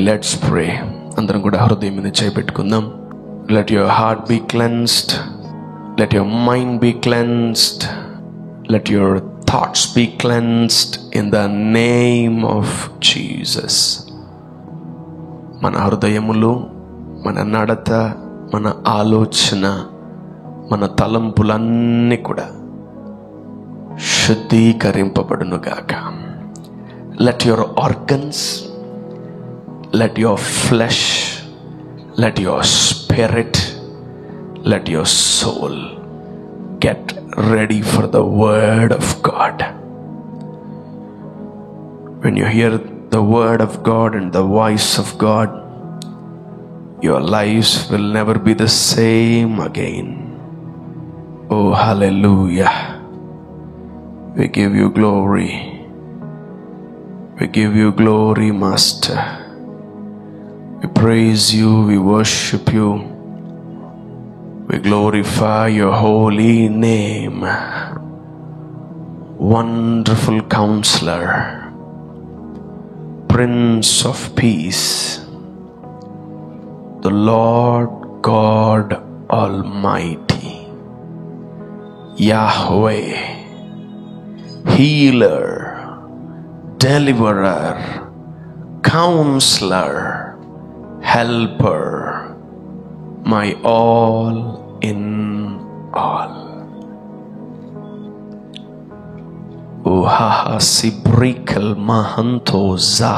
Let's pray. అందరం కూడా హృదయం మీద చేపెట్టుకుందాం. Let your heart be cleansed, let your mind be cleansed, let your thoughts be cleansed in the name of Jesus. మన హృదయములు, మన నడత, మన ఆలోచన, మన తలంపులన్నీ కూడా శుద్ధీకరింపబడును గాక. Let your organs, let your flesh, let your spirit, let your soul get ready for the word of God. When you hear the word of God and the voice of God, your lives will never be the same again. Oh, hallelujah. We give you glory. We give you glory, Master. We praise you, we worship you, we glorify your holy name. Wonderful Counselor, Prince of Peace, the Lord God Almighty, Yahweh, Healer, Deliverer, Counselor, Helper, my all in all. Uhaha sibrikal mahantoza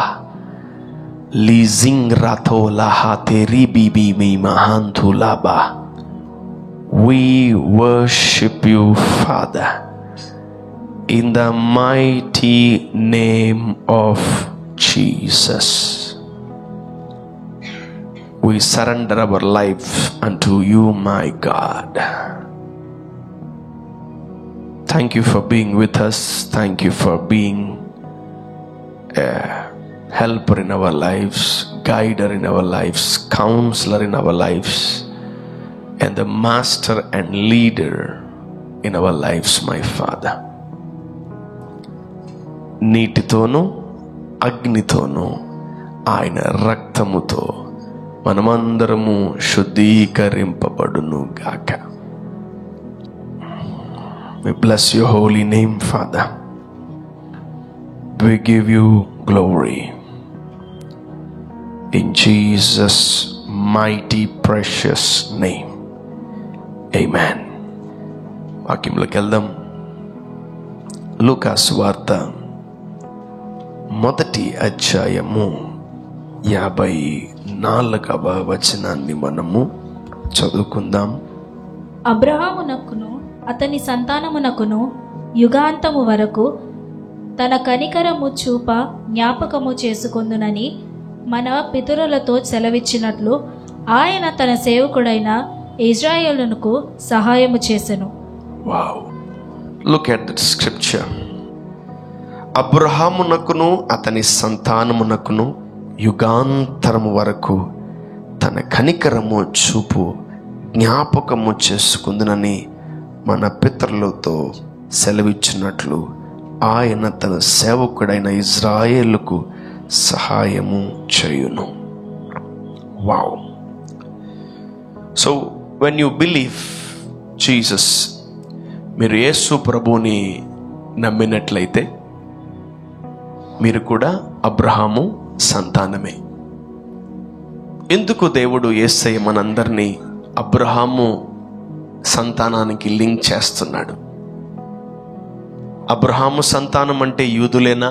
lizingrato lahateri bibi mi mahantulaba. We worship you, Father, in the mighty name of Jesus. We surrender our life unto you, my God. Thank you for being with us. Thank you for being a helper in our lives, guider in our lives, counselor in our lives, and the master and leader in our lives, my Father. నీటితోనూ అగ్నితోనూ ఆయన రక్తముతో మనమందరము శుద్ధీకరింపబడును గాక. We bless your holy name, Father. We give you glory. In Jesus' mighty precious name. Amen. వాక్యంలోకి వెళ్దాం. లూకా సువార్త మొదటి అధ్యాయము 54వ వచనాన్ని మనము చదువుకుందాం. అబ్రహామునకును అతని సంతానమునకును యుగాంతము వరకు తన కనికరము చూప జ్ఞాపకము చేసుకొందునని మన పితరులతో సెలవిచ్చినట్లు ఆయన తన సేవకుడైన ఇశ్రాయేలునకు సహాయము చేసెను. Wow. Look at that scripture. అబ్రహామునకును అతని సంతానమునకును యుగాంతరము వరకు తన కనికరము చూపు జ్ఞాపకము చేసుకుందునని మన పితరులతో సెలవిచ్చినట్లు ఆయన తన సేవకుడైన ఇజ్రాయేలుకు సహాయము చేయును. Wow. So when you believe Jesus, మీరు యేసు ప్రభువుని నమ్మినట్లయితే మీరు కూడా అబ్రహాము సంతానమే. ఎందుకు దేవుడు యేసయ్య మనందరినీ అబ్రహాము సంతానానికి లింక్ చేస్తున్నాడు? అబ్రహాము సంతానం అంటే యూదులేనా?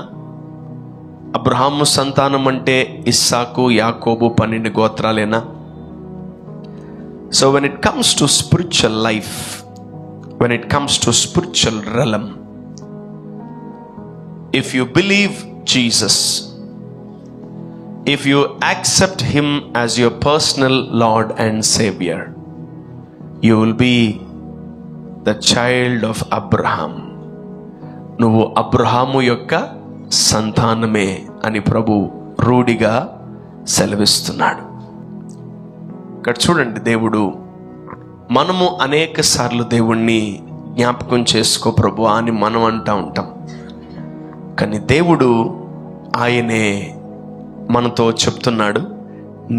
అబ్రహాము సంతానం అంటే ఇస్సాకు, యాకోబు 12 గోత్రాలేనా? So when it comes to spiritual life, when it comes to spiritual realm, if you believe Jesus, if you accept him as your personal Lord and Savior, you will be the child of Abraham. నువ్వు అబ్రహాము యొక్క సంతానమే అని ప్రభు రూఢిగా సెలవిస్తున్నాడు. ఇక్కడ చూడండి, దేవుడు మనము అనేక సార్లు దేవుణ్ణి జ్ఞాపకం చేసుకో ప్రభు అని మనం అంటూ ఉంటాం. కానీ దేవుడు ఆయనే మనతో చెప్తున్నాడు,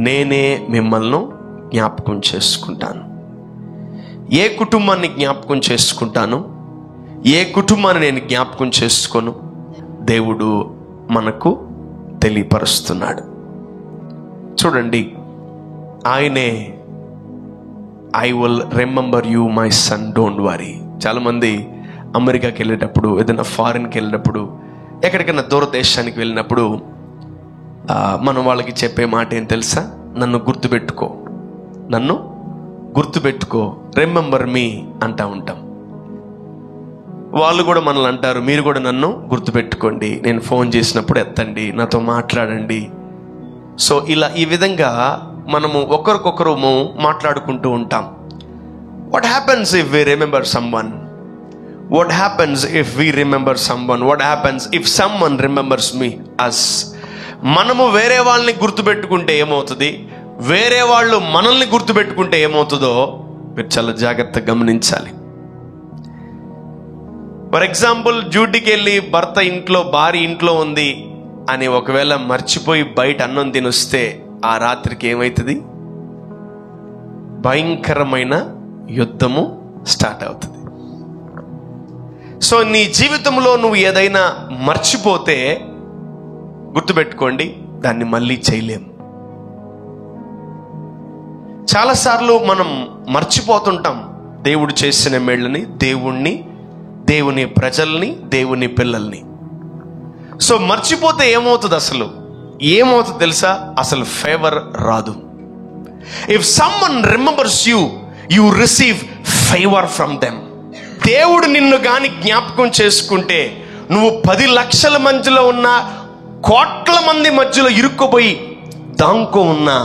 నేనే మిమ్మల్ని జ్ఞాపకం చేసుకుంటాను. ఏ కుటుంబాన్ని జ్ఞాపకం చేసుకుంటాను, ఏ కుటుంబాన్ని నేను జ్ఞాపకం చేసుకోను, దేవుడు మనకు తెలియపరుస్తున్నాడు. చూడండి, ఆయనే I will remember you my son, don't worry. చాలామంది అమెరికాకి వెళ్ళేటప్పుడు, ఏదైనా ఫారిన్కి వెళ్ళినప్పుడు, ఎక్కడికైనా దూరదేశానికి వెళ్ళినప్పుడు మనం వాళ్ళకి చెప్పే మాట ఏం తెలుసా? నన్ను గుర్తుపెట్టుకో, నన్ను గుర్తుపెట్టుకో, రిమెంబర్ మీ అంటూ ఉంటాం. వాళ్ళు కూడా మనల్ని అంటారు, మీరు కూడా నన్ను గుర్తుపెట్టుకోండి, నేను ఫోన్ చేసినప్పుడు ఎత్తండి, నాతో మాట్లాడండి. సో ఈ విధంగా మనము ఒకరికొకరు మాట్లాడుకుంటూ ఉంటాం. What happens if we remember someone? What happens if we remember someone? What happens if someone remembers me us? మనము వేరే వాళ్ళని గుర్తుపెట్టుకుంటే ఏమవుతుంది, వేరే వాళ్ళు మనల్ని గుర్తుపెట్టుకుంటే ఏమవుతుందో మీరు చాలా జాగ్రత్తగా గమనించాలి. ఫర్ ఎగ్జాంపుల్, డ్యూటీకి వెళ్ళి భర్త ఇంట్లో, భార్య ఇంట్లో ఉంది అని ఒకవేళ మర్చిపోయి బయట అన్నం తినొస్తే ఆ రాత్రికి ఏమవుతుంది? భయంకరమైన యుద్ధము స్టార్ట్ అవుతుంది. సో నీ జీవితంలో నువ్వు ఏదైనా మర్చిపోతే గుర్తుపెట్టుకోండి, దాన్ని మళ్ళీ చేయలేం. చాలాసార్లు మనం మర్చిపోతుంటాం దేవుడు చేసిన మేళ్ళని, దేవుణ్ణి, దేవుని ప్రజల్ని, దేవుని పిల్లల్ని. సో మర్చిపోతే ఏమవుతుంది? అసలు ఏమవుతుంది తెలుసా? అసలు ఫేవర్ రాదు. If someone remembers you, you receive favour from them. దేవుడు నిన్ను గాని జ్ఞాపకం చేసుకుంటే, నువ్వు 10 లక్షల మధ్యలో ఉన్న, కోట్ల మంది మధ్యలో ఇరుక్కుపోయి దాంకో ఉన్నా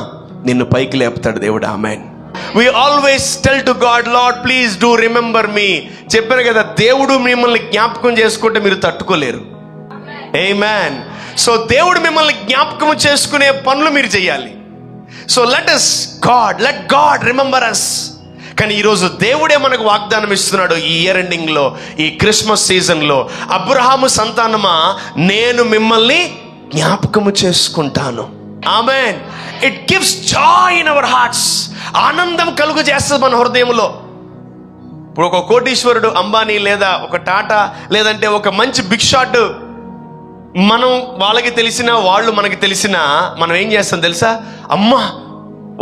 నిన్ను పైకి లేపుతాడు దేవుడు. ఆమేన్. We always tell to God, Lord, please do remember me. చెప్పాను కదా, దేవుడు మిమ్మల్ని జ్ఞాపకం చేసుకుంటే మీరు తట్టుకోలేరు. Amen. సో దేవుడు మిమ్మల్ని జ్ఞాపకం చేసుకునే పనులు మీరు చేయాలి. So let God remember us. కానీ ఈరోజు దేవుడే మనకు వాగ్దానం ఇస్తున్నాడు. ఈ ఇయర్ ఎండింగ్ లో, ఈ క్రిస్మస్ సీజన్ లో, అబ్రహాము సంతానమా, నేను మిమ్మల్ని జ్ఞాపకము చేసుకుంటాను. Amen. It gives joy in our hearts. ఆనందం కలుగు చేస్తుంది మన హృదయంలో. ఇప్పుడు ఒక కోటీశ్వరుడు అంబానీ, లేదా ఒక టాటా, లేదంటే ఒక మంచి బిగ్ షాట్, మనం వాళ్ళకి తెలిసినా, వాళ్ళు మనకి తెలిసినా, మనం ఏం చేస్తాం తెలుసా? అమ్మా,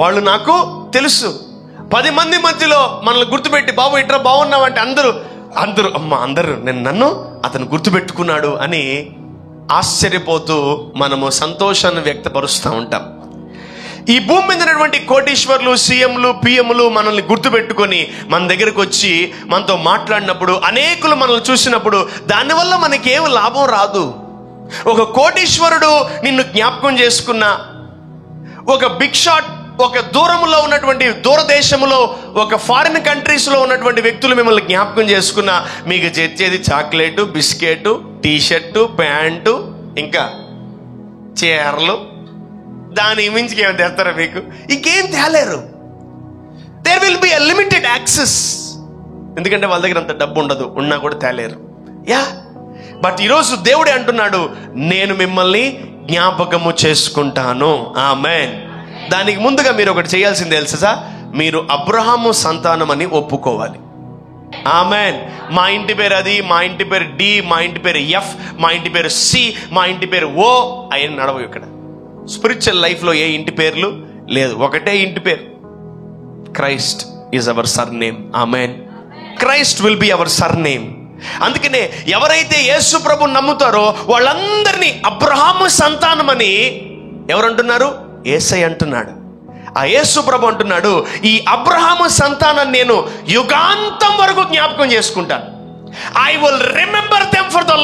వాళ్ళు నాకు తెలుసు. 10 మంది మధ్యలో మనల్ని గుర్తుపెట్టి, బాబు ఇట్లా బాగున్నావంటే అందరూ అమ్మ, నన్ను అతను గుర్తుపెట్టుకున్నాడు అని ఆశ్చర్యపోతూ మనము సంతోషాన్ని వ్యక్తపరుస్తూ ఉంటాం. ఈ భూమి మీద ఉన్నటువంటి కోటీశ్వర్లు, సీఎంలు, పిఎంలు మనల్ని గుర్తుపెట్టుకొని మన దగ్గరకు వచ్చి మనతో మాట్లాడినప్పుడు, అనేకులు మనల్ని చూసినప్పుడు, దానివల్ల మనకేం లాభం రాదు. ఒక కోటీశ్వరుడు నిన్ను జ్ఞాపకం చేసుకున్న, ఒక బిగ్ షాట్, ఒక దూరంలో ఉన్నటువంటి, దూరదేశంలో, ఒక ఫారిన్ కంట్రీస్లో ఉన్నటువంటి వ్యక్తులు మిమ్మల్ని జ్ఞాపకం చేసుకున్న, మీకు తెచ్చేది చాక్లెట్, బిస్కెట్, టీషర్టు, ప్యాంటు, ఇంకా చీరలు, దాని మించి ఏమైనా తెస్తారా? మీకు ఇంకేం తేలేరు. There will be a limited access. ఎందుకంటే వాళ్ళ దగ్గర అంత డబ్బు ఉండదు, ఉన్నా కూడా తేలేరు. బట్ ఈరోజు దేవుడే అంటున్నాడు, నేను మిమ్మల్ని జ్ఞాపకము చేసుకుంటాను. ఆమేన్. దానికి ముందుగా మీరు ఒకటి చేయాల్సింది తెలుసా? మీరు అబ్రహాము సంతానం అని ఒప్పుకోవాలి. ఆమేన్. మా ఇంటి పేరు అది, మా ఇంటి పేరు డి, మా ఇంటి పేరు ఎఫ్, మా ఇంటి పేరు సి, మా ఇంటి పేరు ఓ అయిన నడవు. ఇక్కడ స్పిరిచువల్ లైఫ్లో ఏ ఇంటి పేర్లు లేదు, ఒకటే ఇంటి పేరు. Christ is our surname. Amen. Christ will be our surname. అందుకనే ఎవరైతే యేసు ప్రభు నమ్ముతారో వాళ్ళందరినీ అబ్రహాము సంతానమని ఎవరంటున్నారు? యేసయ్య అంటున్నాడు. ఆ యేసు ప్రభు అంటున్నాడు, ఈ అబ్రహాము సంతానాన్ని నేను యుగాంతం వరకు జ్ఞాపకం చేసుకుంటాను. I will remember them for the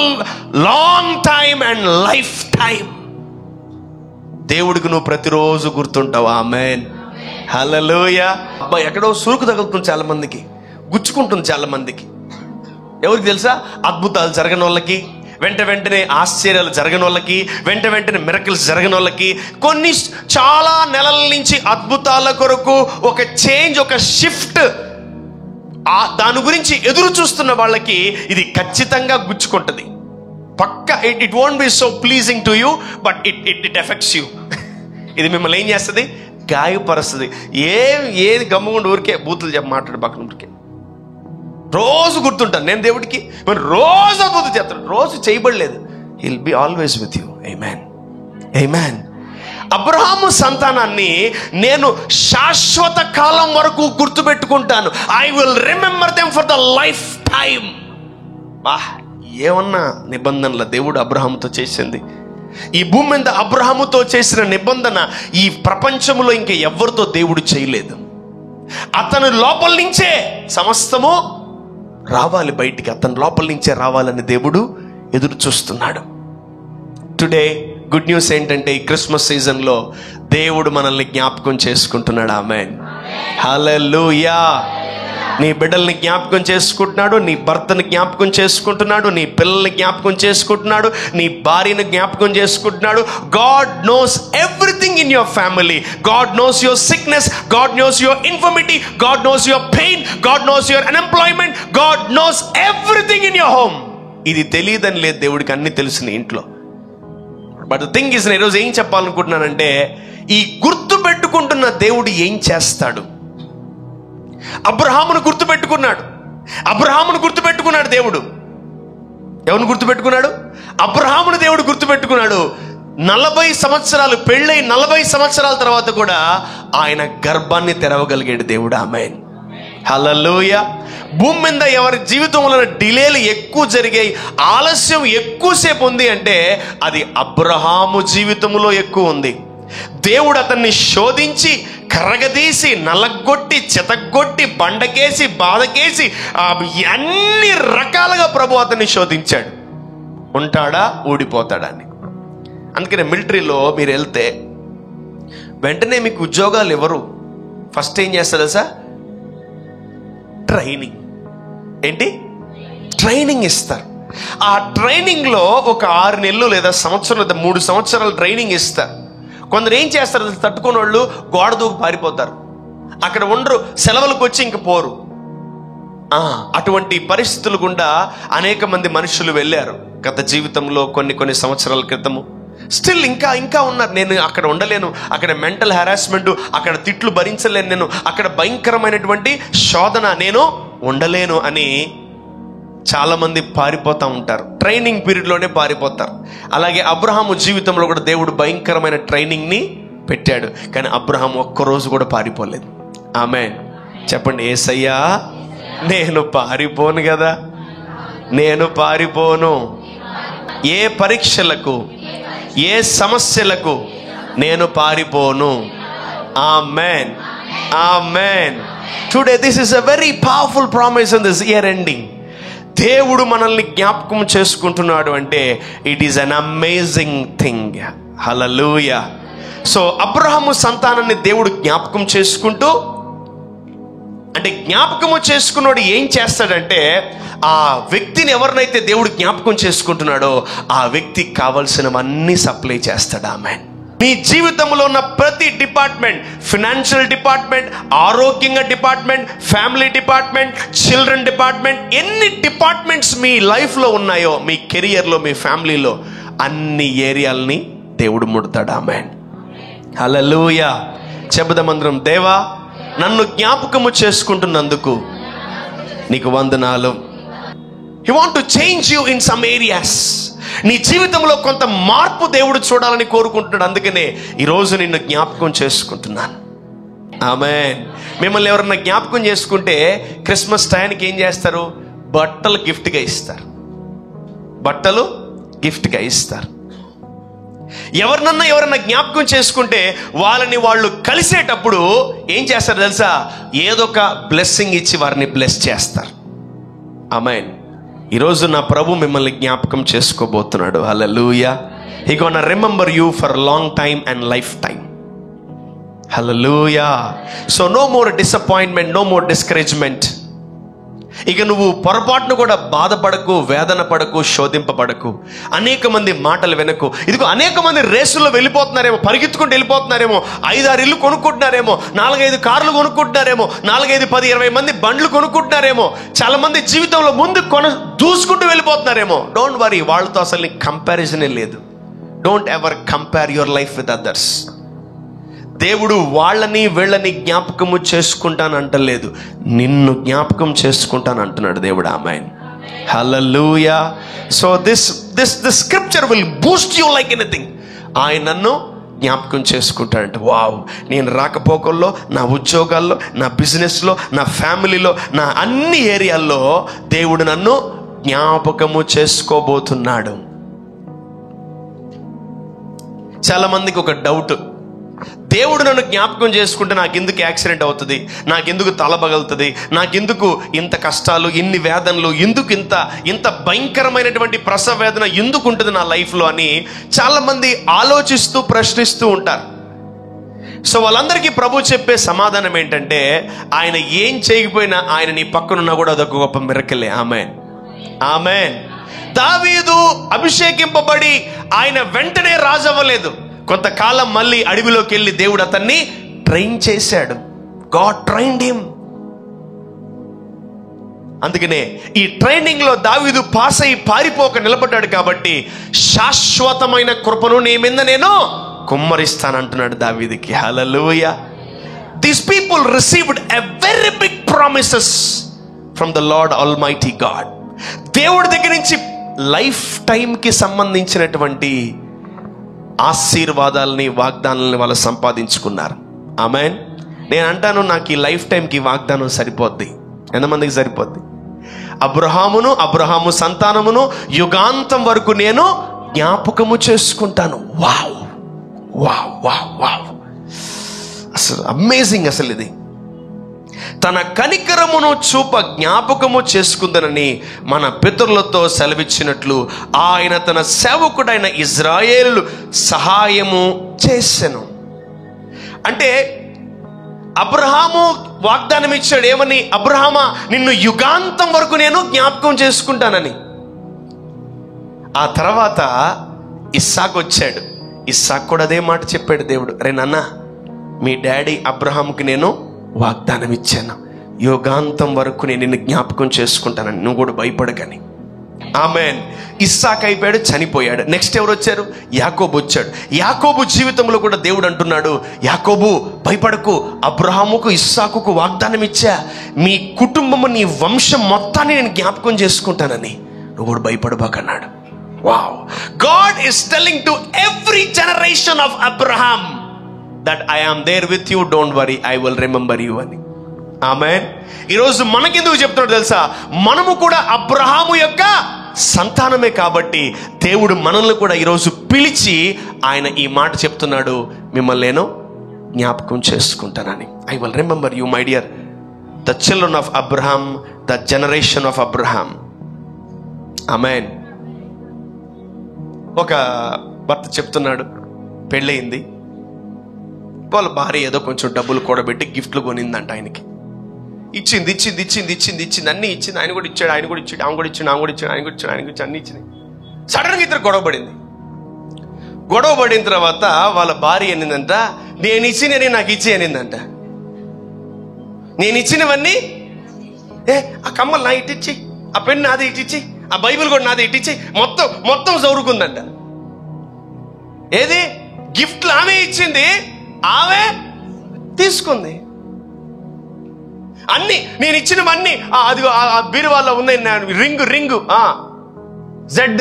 long time and life time. దేవుడికి నువ్వు ప్రతిరోజు గుర్తుంటావా? ఆమేన్. హల్లెలూయా. అబ్బాయి ఎక్కడో సురుకు తగులుతుంది చాలా మందికి, గుచ్చుకుంటుంది చాలా మందికి. ఎవరికి తెలుసా? అద్భుతాలు జరగని వాళ్ళకి, వెంటనే ఆశ్చర్యాలు జరగని వాళ్ళకి, వెంటనే మిరకిల్స్ జరగని వాళ్ళకి, కొన్ని చాలా నెలల నుంచి అద్భుతాల కొరకు ఒక చేంజ్, ఒక షిఫ్ట్, దాని గురించి ఎదురు చూస్తున్న వాళ్ళకి ఇది ఖచ్చితంగా గుచ్చుకుంటుంది. పక్కా it won't be so pleasing to you, but it affects you. ఇది మిమ్మల్ని ఏం చేస్తుంది? గాయపరుస్తుంది. ఏది గమ్ముగుండి ఊరికే బూతులు మాట్లాడు పక్కన ఊరికే. రోజు గుర్తుంటాను నేను దేవుడికి, మరి రోజు అద్భుతం చేస్తాను, రోజు చేయబడలేదు. He'll be always with you. Amen, amen. అబ్రహాము సంతానాన్ని నేను శాశ్వత కాలం వరకు గుర్తుపెట్టుకుంటాను. I will remember them for the life time. ఏమన్నా నిబంధనల దేవుడు అబ్రహాముతో చేసింది. ఈ భూమి మీద అబ్రహాముతో చేసిన నిబంధన ఈ ప్రపంచంలో ఇంకా ఎవరితో దేవుడు చేయలేదు. అతను లోపల నుంచే సమస్తము రావాలి బయటికి, అతని లోపల నుంచే రావాలని దేవుడు ఎదురు చూస్తున్నాడు. టుడే గుడ్ న్యూస్ ఏంటంటే ఈ క్రిస్మస్ సీజన్లో దేవుడు మనల్ని జ్ఞాపకం చేసుకుంటున్నాడు. ఆమేన్, హల్లెలూయా. నీ బిడ్డల్ని జ్ఞాపకం చేసుకుంటున్నాడు, నీ భర్తని జ్ఞాపకం చేసుకుంటున్నాడు, నీ పిల్లల్ని జ్ఞాపకం చేసుకుంటున్నాడు, నీ భార్యను జ్ఞాపకం చేసుకుంటున్నాడు. God knows everything in your family. God knows your sickness, God knows your infirmity, God knows your pain, God knows your unemployment, God knows everything in your home. ఇది తెలియదని లేదు దేవుడికి, అన్ని తెలుసు నీ ఇంట్లో. బట్ ద థింగ్ ఇస్, నేను ఈరోజు ఏం చెప్పాలనుకుంటున్నానంటే, ఈ గుర్తు పెట్టుకుంటున్న దేవుడు ఏం చేస్తాడు? అబ్రహామును గుర్తుపెట్టుకున్నాడు. అబ్రహామును గుర్తుపెట్టుకున్నాడు దేవుడు. ఎవరిని గుర్తుపెట్టుకున్నాడు? అబ్రహామును దేవుడు గుర్తుపెట్టుకున్నాడు. 40 సంవత్సరాలు పెళ్ళై 40 సంవత్సరాల తర్వాత కూడా ఆయన గర్భాన్ని తెరవగలిగాడు దేవుడు. ఆమేన్, హల్లెలూయా. భూమి మీద ఎవరి జీవితంలో డిలేలు ఎక్కువ జరిగాయి, ఆలస్యం ఎక్కువసేపు ఉంది అంటే అది అబ్రహాము జీవితంలో ఎక్కువ ఉంది. దేవుడు అతన్ని శోధించి కర్రగదీసి నలగొట్టి చితగొట్టి బండకేసి బాధకేసి అన్ని రకాలుగా ప్రభు అతన్ని శోధించాడు. ఉంటాడా ఊడిపోతాడా అని. అందుకనే మిలిటరీలో మీరు వెళ్తే వెంటనే మీకు ఉద్యోగాలు ఎవరు ఫస్ట్ ఏం చేస్తారు సార్? ట్రైనింగ్. ఏంటి? ట్రైనింగ్ ఇస్తారు. ఆ ట్రైనింగ్లో ఒక 6 నెలలు లేదా సంవత్సరం లేదా 3 సంవత్సరాలు ట్రైనింగ్ ఇస్తారు. కొందరు ఏం చేస్తారు? తట్టుకుని వాళ్ళు గోడ దూకి పారిపోతారు, అక్కడ ఉండరు, సెలవులకు వచ్చి ఇంక పోరు. అటువంటి పరిస్థితులు గుండా అనేక మంది మనుషులు వెళ్ళారు గత జీవితంలో కొన్ని సంవత్సరాల క్రితము. స్టిల్ ఇంకా ఉన్నారు. నేను అక్కడ ఉండలేను, అక్కడ మెంటల్ హెరాస్మెంట్, అక్కడ తిట్లు భరించలేను, నేను అక్కడ భయంకరమైనటువంటి శోధన, నేను ఉండలేను అని చాలా మంది పారిపోతూ ఉంటారు. ట్రైనింగ్ పీరియడ్లోనే పారిపోతారు. అలాగే అబ్రహాము జీవితంలో కూడా దేవుడు భయంకరమైన ట్రైనింగ్ని పెట్టాడు, కానీ అబ్రహాం ఒక్కరోజు కూడా పారిపోలేదు. ఆమేన్, చెప్పండి. యేసయ్యా, నేను పారిపోను కదా, నేను పారిపోను. ఏ పరీక్షలకు, ఏ సమస్యలకు నేను పారిపోను. Amen, amen. Today this is a very powerful promise in this year ending. దేవుడు మనల్ని జ్ఞాపకం చేసుకుంటున్నాడు అంటే it is an amazing thing. Hallelujah. So అబ్రహాము సంతానాన్ని దేవుడు జ్ఞాపకం చేసుకుంటూ, అంటే జ్ఞాపకము చేసుకున్నాడు ఏం చేస్తాడంటే, ఆ వ్యక్తిని ఎవరినైతే దేవుడు జ్ఞాపకం చేసుకుంటున్నాడో ఆ వ్యక్తికి కావలసినవన్నీ సప్లై చేస్తాడు. ఆమేన్. మీ జీవితంలో ఉన్న ప్రతి డిపార్ట్మెంట్, ఫినాన్షియల్ డిపార్ట్మెంట్, ఆరోగ్యంగా department, family department, children department, ఎన్ని డిపార్ట్మెంట్స్ మీ లైఫ్లో ఉన్నాయో, మీ కెరియర్లో, మీ ఫ్యామిలీలో, అన్ని ఏరియాలని దేవుడు ముడతాడు. ఆమేన్, హల్లెలూయా. చెబుదామందరం, దేవా నన్ను జ్ఞాపకము చేసుకుంటున్నందుకు నీకు వందనాలు. He want to change you in some areas. నీ జీవితంలో కొంత మార్పు దేవుడు చూడాలని కోరుకుంటున్నాడు. అందుకనే ఈరోజు నిన్ను జ్ఞాపకం చేసుకుంటున్నాను. ఆమేన్. మిమ్మల్ని ఎవరన్నా జ్ఞాపకం చేసుకుంటే క్రిస్మస్ టైంకి ఏం చేస్తారు? బట్టలు గిఫ్ట్గా ఇస్తారు. బట్టలు గిఫ్ట్గా ఇస్తారు. ఎవరన్నా జ్ఞాపకం చేసుకుంటే వాళ్ళని వాళ్ళు కలిసేటప్పుడు ఏం చేస్తారు తెలుసా? ఏదో ఒక బ్లెస్సింగ్ ఇచ్చి వారిని బ్లెస్ చేస్తారు. ఆమేన్. ఈరోజు నా ప్రభు మిమ్మల్ని జ్ఞాపకం చేసుకోబోతున్నాడు. హల్లెలూయా. He gonna remember you for a long time and lifetime. Hallelujah. So no more disappointment, no more discouragement. ఇక నువ్వు పొరపాటును కూడా బాధపడకు, వేదన పడకు, శోధింపబడకు. అనేక మంది మాటలు వినకు. ఇదిగో అనేక మంది రేసుల్లో వెళ్ళిపోతున్నారేమో, పరిగెత్తుకుంటూ వెళ్ళిపోతున్నారేమో, 5-6 ఇల్లు కొనుక్కుంటున్నారేమో, 4-5 కార్లు కొనుక్కుంటున్నారేమో, 4-5-10-20 మంది బండ్లు కొనుక్కుంటున్నారేమో, చాలా మంది జీవితంలో ముందు దూసుకుంటూ వెళ్ళిపోతున్నారేమో. డోంట్ వరీ, వాళ్ళతో అసలు నీకు కంపారిజనే లేదు. Don't ever compare your life with others. దేవుడు వాళ్ళని వీళ్ళని జ్ఞాపకము చేసుకుంటాను అంటలేదు, నిన్ను జ్ఞాపకం చేసుకుంటాను అంటున్నాడు దేవుడు. Amen, hallelujah. So this scripture will boost you like anything. ఆయన నన్ను జ్ఞాపకం చేసుకుంటాడంట. వావ్, నేను రాకపోకల్లో, నా ఉద్యోగాల్లో, నా బిజినెస్లో, నా ఫ్యామిలీలో, నా అన్ని ఏరియాల్లో దేవుడు నన్ను జ్ఞాపకము చేసుకోబోతున్నాడు. చాలా మందికి ఒక డౌట్, దేవుడు నన్ను జ్ఞాపకం చేసుకుంటే నాకెందుకు యాక్సిడెంట్ అవుతుంది, నాకెందుకు తల పగులుతుంది, నాకెందుకు ఇంత కష్టాలు, ఇన్ని వేదనలు, ఎందుకు ఇంత భయంకరమైనటువంటి ప్రసవ వేదన ఎందుకు ఉంటుంది నా లైఫ్లో అని చాలామంది ఆలోచిస్తూ ప్రశ్నిస్తూ ఉంటారు. సో వాళ్ళందరికీ ప్రభు చెప్పే సమాధానం ఏంటంటే, ఆయన ఏం చేయకపోయినా ఆయన నీ పక్కనున్నా కూడా అదొక గొప్ప మిరకలే. ఆమేన్, ఆమేన్. దావీదు అభిషేకింపబడి ఆయన వెంటనే రాజు అవ్వలేదు. కొంతకాలం మళ్ళీ అడవిలోకి వెళ్ళి దేవుడు అతన్ని ట్రైన్ చేశాడు. God trained him. అందుకనే ఈ ట్రైనింగ్ లో దావీదు పాస్ అయి పారిపోక నిలబడ్డాడు. కాబట్టి శాశ్వతమైన కృపను నీ మీద నేను కుమ్మరిస్తానంటున్నాడు దావీదుకి. Hallelujah. These people received a very big promises from the Lord Almighty God. దేవుడి దగ్గర నుంచి లైఫ్ టైంకి సంబంధించినటువంటి ఆశీర్వాదాలని, వాగ్దానాలని వాళ్ళు సంపాదించుకున్నారు. ఆమేన్. నేను అంటాను, నాకు ఈ లైఫ్ టైంకి వాగ్దానం సరిపోద్ది. ఎంతమందికి సరిపోద్ది? అబ్రహాము సంతానమును యుగాంతం వరకు నేను జ్ఞాపకము చేసుకుంటాను. వావ్ వావ్ వావ్ వావ్, అసలు అమేజింగ్. అసలు ఇది తన కనికరమును చూప జ్ఞాపకము చేసుకుందనని మన పితరులతో సెలవిచ్చినట్లు ఆయన తన సేవకుడైన ఇజ్రాయేలు సహాయము చేసెను. అంటే అబ్రహాము వాగ్దానం ఇచ్చాడు ఏమని? అబ్రహామా, నిన్ను యుగాంతం వరకు నేను జ్ఞాపకం చేసుకుంటానని. ఆ తర్వాత ఇస్సాకు వచ్చాడు. ఇస్సాకు కూడా అదే మాట చెప్పాడు దేవుడు. అరే నాన్న, మీ డాడీ అబ్రహాముకి నేను వాగ్దానం ఇచ్చాను, యుగాంతం వరకు నేను నిన్ను జ్ఞాపకం చేసుకుంటానని, నువ్వు కూడా భయపడకని. ఆమేన్. ఇస్సాకు అయిపోయాడు, చనిపోయాడు. నెక్స్ట్ ఎవరు వచ్చారు? యాకోబు వచ్చాడు. యాకోబు జీవితంలో కూడా దేవుడు అంటున్నాడు, యాకోబు భయపడకు, అబ్రహాముకు ఇస్సాకుకు వాగ్దానం ఇచ్చా, మీ కుటుంబము, నీ వంశం మొత్తాన్ని నేను జ్ఞాపకం చేసుకుంటానని, నువ్వు కూడా భయపడబాకన్నాడు. Wow. God is telling to every generation of Abraham that I am there with you, don't worry, I will remember you అని. ఆమేన్. ఈరోజు మనకెందుకు చెప్తున్నాడు తెలుసా? మనము కూడా అబ్రహాము యొక్క సంతానమే. కాబట్టి దేవుడు మనల్ని కూడా ఈరోజు పిలిచి ఆయన ఈ మాట చెప్తున్నాడు, మిమ్మల్ని నేను జ్ఞాపకం చేసుకుంటానని. I will remember you, my dear, the children of Abraham, the generation of Abraham. ఆమేన్. ఒక భర్త చెప్తున్నాడు, పెళ్ళయింది, వాళ్ళ భార్య ఏదో కొంచెం డబ్బులు కూడబెట్టి గిఫ్ట్లు కొనిందంట. ఆయనకి ఇచ్చింది అన్నీ ఇచ్చింది. ఆయన కూడా ఇచ్చాడు, ఆమె కూడా ఇచ్చాడు, అన్ని ఇచ్చినాయి. సడన్గా ఇద్దరు గొడవ పడిన తర్వాత వాళ్ళ భార్య అనిందంట, నేను ఇచ్చినని నాకు ఇచ్చి అనిందంట. నేను ఇచ్చినవన్నీ ఆ కమ్మలు నా ఇట్టిచ్చి, ఆ పెన్ను నాది ఇట్టిచ్చి, ఆ బైబిల్ కూడా నాది ఇట్టిచ్చి, మొత్తం చదువుకుందంట. ఏది గిఫ్ట్లు ఆమె ఇచ్చింది, ఆమె తీసుకుంది. అన్ని నేను ఇచ్చినవన్నీ అది బీరువాల్లో ఉన్నాయి. రింగు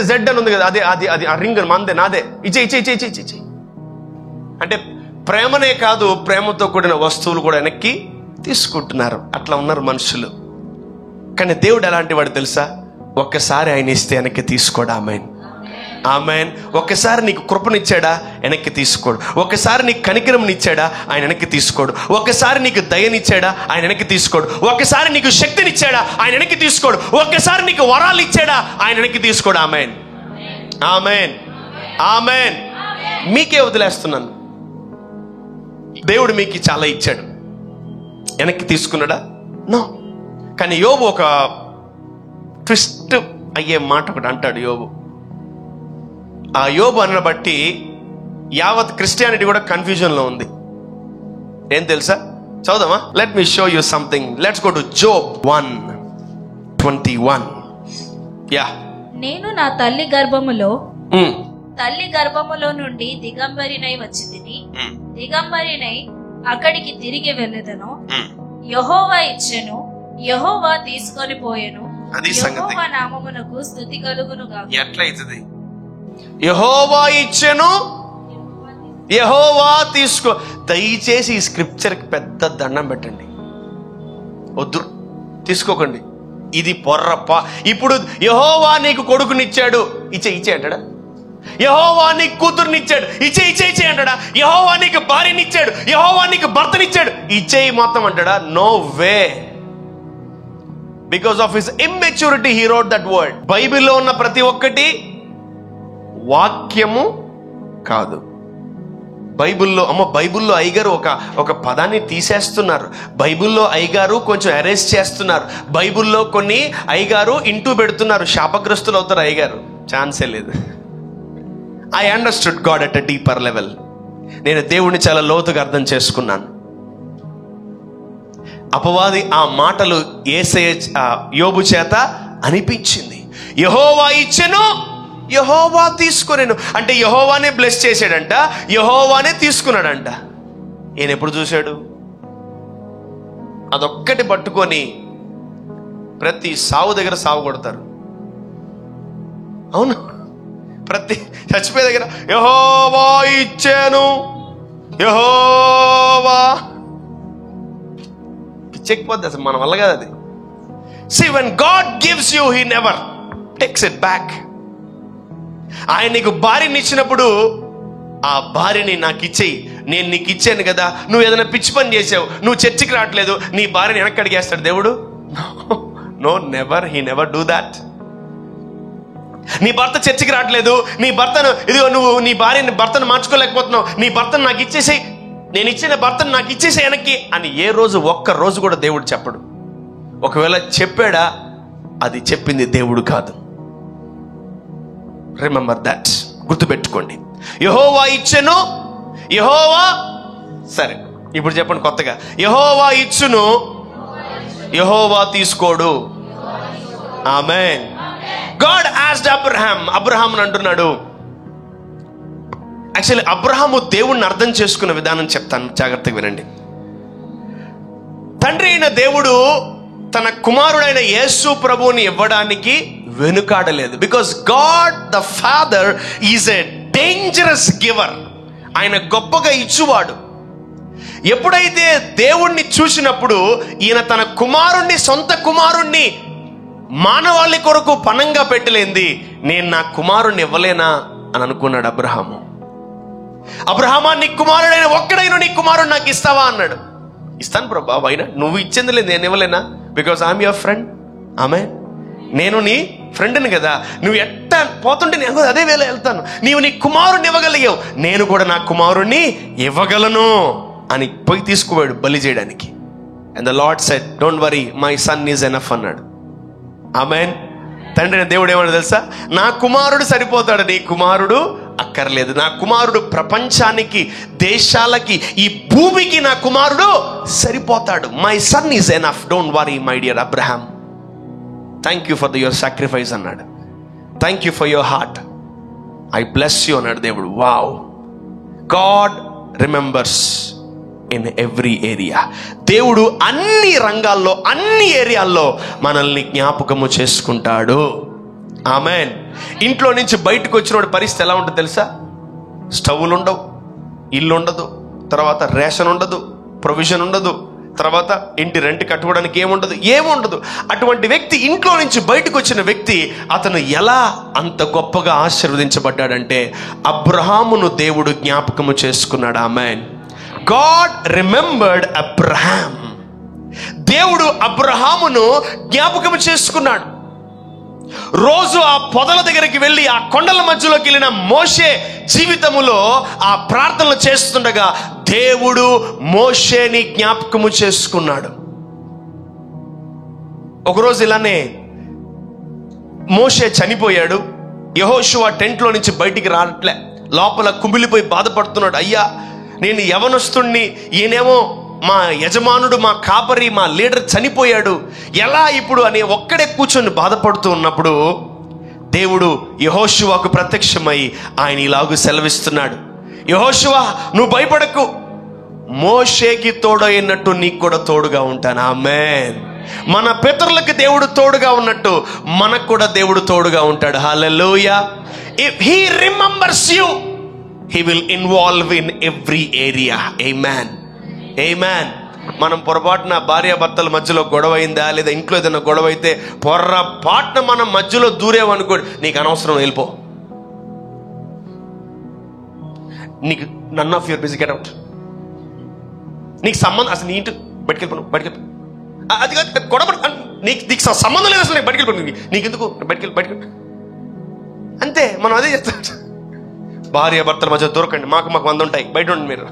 జెడ్ అని ఉంది కదా, అది ఆ రింగ్ మందే, నాదే, ఇచ్చే. అంటే ప్రేమనే కాదు, ప్రేమతో కూడిన వస్తువులు కూడా వెనక్కి తీసుకుంటున్నారు. అట్లా ఉన్నారు మనుషులు. కానీ దేవుడు ఎలాంటి వాడు తెలుసా? ఒక్కసారి ఆయన ఇస్తే వెనక్కి తీసుకోడు. ఆమేన్, ఆమేన్. ఒక్కసారి నీకు కృపనిచ్చాడా, వెనక్కి తీసుకోడు. ఒక్కసారి నీకు కనికరంనిచ్చాడా, ఆయన వెనక్కి తీసుకోడు. ఒక్కసారి నీకు దయనిచ్చాడా, ఆయన వెనక్కి తీసుకోడు. ఒక్కసారి నీకు శక్తినిచ్చాడా, ఆయన వెనక్కి తీసుకోడు. ఒక్కసారి నీకు వరాలు ఇచ్చాడా, ఆయన వెనక్కి తీసుకోడు. ఆమేన్, ఆమేన్, ఆమేన్. మీకే వదిలేస్తున్నాను. దేవుడు మీకు చాలా ఇచ్చాడు, వెనక్కి తీసుకున్నాడా? నో. కానీ యోబు ఒక ట్విస్ట్ అయ్యే మాట ఒకటి అంటాడు యోబు. ఆ యోబు అన్న బట్టి యావత్ క్రిస్టియానిటీ కూడా కన్ఫ్యూజన్లో ఉంది. ఏం తెలుసా? చదుదామా? Let me show you something. Let's go to Job 1:21. Yeah. నేను నా తల్లి గర్భములో నుండి దిగంబరినై వచ్చి తిని దిగంబరినై అక్కడికి తిరిగి వెళ్ళెదను. యెహోవా ఇచ్చెను, యెహోవా తీసుకొని పోయెను. యెహోవా నామమునకు స్తుతి కలుగును గాక. ఎట్లయితది? యెహోవా ఇచ్చెను, యెహోవా తీసుకో. దయచేసి ఈ స్క్రిప్చర్కి పెద్ద దండం పెట్టండి. వద్దు, తీసుకోకండి. ఇది పొర్రప్ప. ఇప్పుడు యెహోవా నీకు కొడుకునిచ్చాడు, ఇచ్చే అంటాడా? యెహోవా నీకు కూతురునిచ్చాడు, ఇచ్చే అంటాడా? యెహోవా నీకు భార్యనిచ్చాడు, యెహోవా నీకు భర్తనిచ్చాడు, ఇచ్చేయి మొత్తం అంటాడా? No way. Because of his immaturity he wrote that word. బైబిల్లో ఉన్న ప్రతి ఒక్కటి వాక్యము కాదు. బైబిల్లో అయ్యగారు ఒక పదాన్ని తీసేస్తున్నారు. బైబిల్లో అయ్యగారు కొంచెం అరెస్ట్ చేస్తున్నారు. బైబిల్లో కొన్ని అయ్యగారు ఇంటూ పెడుతున్నారు. శాపగ్రస్తులు అవుతారు అయ్యగారు. ఛాన్సే లేదు. I understood God at a deeper level. నేను దేవుడిని చాలా లోతుగా అర్థం చేసుకున్నాను. అపవాది ఆ మాటలు యోబు చేత అనిపించింది. యెహోవా ఇచ్చెను, యెహోవా తీసుకునేను. అంటే యెహోవానే బ్లెస్ చేశాడంట, యెహోవానే తీసుకున్నాడంట. ఈయన ఎప్పుడు చూశాడు? అదొక్కటి పట్టుకొని ప్రతి సావు దగ్గర సావు కొడతారు. అవును, ప్రతి చచ్చిపోయే దగ్గర యెహోవా ఇచ్చాను, యెహోవా. పిచ్చెక్కిపోద్ది అసలు, మన వల్ల కాదు అది. See, when God gives you, he never takes it back. ఆయన నీకు భార్యని ఇచ్చినప్పుడు ఆ భార్యని నాకు ఇచ్చేయి, నేను నీకు ఇచ్చాను కదా. నువ్వు ఏదైనా పిచ్చి పని చేసావు, నువ్వు చర్చికి రావట్లేదు, నీ భార్యని వెనక్కి అడిగేస్తాడు దేవుడు? No, never. He never do that. నీ భర్త చర్చికి రావట్లేదు, నీ భర్తను ఇదిగో నువ్వు నీ భర్తను మార్చుకోలేకపోతున్నావు, నీ భర్తను నాకు ఇచ్చేసేయి, నేను ఇచ్చిన భర్తను నాకు ఇచ్చేసే వెనక్కి అని ఏ రోజు ఒక్క రోజు కూడా దేవుడు చెప్పడు. ఒకవేళ చెప్పాడా, అది చెప్పింది దేవుడు కాదు. Remember that. గుర్తుపెట్టుకోండి. యెహోవా ఇచ్చెను, యెహోవా. సరే, ఇప్పుడు చెప్పండి కొత్తగా. యెహోవా ఇచ్చును, యెహోవా తీసుకోడు. ఆమేన్. గాడ్ ఆస్క్డ్ అబ్రహాం అంటున్నాడు. యాక్చువల్లీ అబ్రహాము దేవుణ్ణి అర్థం చేసుకున్న విధానం చెప్తాను, జాగ్రత్తగా వినండి. తండ్రి అయిన దేవుడు తన కుమారుడైన యేసు ప్రభువుని ఇవ్వడానికి వెనుకాడలేదు. Because God the Father is a dangerous giver. ఆయన గొప్పగా ఇచ్చువాడు. ఎప్పుడైతే దేవుణ్ణి చూసినప్పుడు ఈయన తన కుమారుణ్ణి, సొంత కుమారుణ్ణి మానవాళి కొరకు పణంగా పెట్టలేంది. నేను నా కుమారుణ్ణి ఇవ్వలేనా అని అనుకున్నాడు అబ్రహాము. అబ్రహామా, నీ కుమారుడైన ఒక్కడైనా నీ కుమారుడు నాకు ఇస్తావా అన్నాడు. ఇస్తాను ప్రభా, అయినా నువ్వు ఇచ్చింది లేదు, నేను ఇవ్వలేనా? Because I'm your friend. ఆమె నేను నీ ఫ్రెండ్ని కదా, నువ్వు ఎట్ట పోతుంటే నేను అదే వేళ వెళ్తాను. నీవు నీ కుమారుణ్ణి ఇవ్వగలిగావు, నేను కూడా నా కుమారుణ్ణి ఇవ్వగలను అని పోయి తీసుకుపోయాడు బలి చేయడానికి. And the lord said, don't worry, my son is enough అన్నాడు. ఆమేన్. తండ్రి దేవుడు ఏమన్నా తెలుసా? నా కుమారుడు సరిపోతాడు, నీ కుమారుడు అక్కర్లేదు. నా కుమారుడు ప్రపంచానికి, దేశాలకి, ఈ భూమికి నా కుమారుడు సరిపోతాడు. My son is enough, don't worry my dear Abraham. Thank you for your sacrifice అన్నాడు. Thank you for your heart, I bless you అన్నాడు దేవుడు. Wow. God remembers in every area. దేవుడు అన్ని రంగాల్లో, అన్ని ఏరియాల్లో మనల్ని జ్ఞాపకము చేసుకుంటాడు. ఆమెన్. ఇంట్లో నుంచి బయటకు వచ్చిన పరిస్థితి ఎలా ఉంటుంది తెలుసా? స్టవ్లు ఉండవు, ఇల్లు ఉండదు, తర్వాత రేషన్ ఉండదు, ప్రొవిజన్ ఉండదు, తర్వాత ఇంటి రెంట్ కట్టుకోవడానికి ఏముండదు. అటువంటి వ్యక్తి, ఇంట్లో నుంచి బయటకు వచ్చిన వ్యక్తి, అతను ఎలా అంత గొప్పగా ఆశీర్వదించబడ్డాడంటే అబ్రహామును దేవుడు జ్ఞాపకము చేసుకున్నాడు. ఆమేన్. God remembered Abraham. దేవుడు అబ్రహామును జ్ఞాపకము చేసుకున్నాడు. రోజు ఆ పొదల దగ్గరికి వెళ్ళి, ఆ కొండల మధ్యలోకి వెళ్ళిన మోషే జీవితములో ఆ ప్రార్థనలు చేస్తుండగా దేవుడు మోషేని జ్ఞాపకము చేసుకున్నాడు. ఒకరోజు ఇలానే మోషే చనిపోయాడు. యెహోషువ టెంట్లో నుంచి బయటికి రావట్లే, లోపల కుమిలిపోయి బాధపడుతున్నాడు. అయ్యా, నేను యవనస్తుణ్ణి, ఈయనేమో మా యజమానుడు, మా కాపరి, మా లీడర్ చనిపోయాడు, ఎలా ఇప్పుడు అని ఒక్కడే కూర్చొని బాధపడుతూ ఉన్నప్పుడు దేవుడు యెహోషువకు ప్రత్యక్షమై ఆయన ఇలాగూ సెలవిస్తున్నాడు, యెహోషువ, నువ్వు భయపడకు, మోషేకి తోడైనట్టు నీకు కూడా తోడుగా ఉంటాను. ఆమేన్. మన పితరులకు దేవుడు తోడుగా ఉన్నట్టు మనకు కూడా దేవుడు తోడుగా ఉంటాడు. Hallelujah. If he remembers you, he will involve in every area. Amen, amen. మనం పొరపాటున భార్యాభర్తల మధ్యలో గొడవ అయిందా, లేదా ఇంట్లో ఏదైనా గొడవ అయితే పొరపాటున మనం మధ్యలో దూరేమనుకోండి, నీకు అనవసరం, వెళ్ళిపో, నీకు none of your busy, get out, నీకు సంబంధం అసలు, నీ ఇంటి బయటకెళ్ళిపో, అది కాదు గొడవ, నీకు సంబంధం లేదు అసలు, బయటకెళ్ళిపో, నీకెందుకు, బయటకెళ్ళి అంతే. మనం అదే చేస్తాం. భార్యాభర్తల మధ్య దొరకండి, మాకు 100 ఉంటాయి, బయట ఉండి మీరు.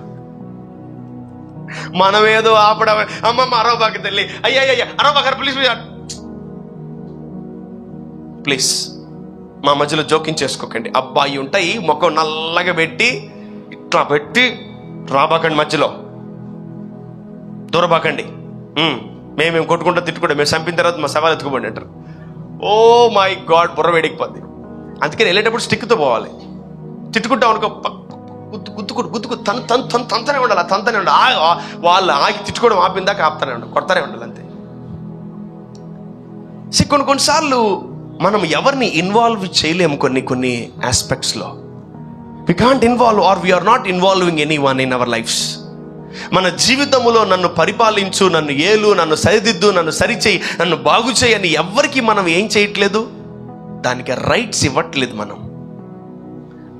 మనం ఏదో ఆపడ, అమ్మమ్మ అరవబాకి తల్లి, అయ్యా అరవబాక, ప్లీజ్ మా మధ్యలో జోక్యం చేసుకోకండి. అబ్బాయి ఉంటాయి, ముఖం నల్లగా పెట్టి ఇట్లా పెట్టి రాబాకండి, మధ్యలో దూరబాకండి. మేమేం కొట్టుకుంటా తిట్టుకుంటా, మేము చంపిన తర్వాత మా సవాలు ఎత్తుకోబడి అంటారు. ఓ మై గాడ్, బుర్ర వేడికిపోద్ది. అందుకని వెళ్ళేటప్పుడు స్టిక్తో పోవాలి. తిట్టుకుంటాం అనుకో, గుద్దుకు తంతనే ఉండాలి, తంతనే ఉండాలి. వాళ్ళు ఆగి తిట్టుకోవడం ఆపిందాక ఆపుతానే ఉండాలి, కొడతానే ఉండాలి, అంతే. కొన్నిసార్లు మనం ఎవరిని ఇన్వాల్వ్ చేయలేము కొన్ని ఆస్పెక్ట్స్లో. We can't involve or we are not involving anyone in our lives. మన జీవితంలో నన్ను పరిపాలించు, నన్ను ఏలు, నన్ను సరిదిద్దు, నన్ను సరిచేయి, నన్ను బాగు చేయి అని ఎవరికి మనం ఏం చేయట్లేదు, దానికి రైట్స్ ఇవ్వట్లేదు మనం.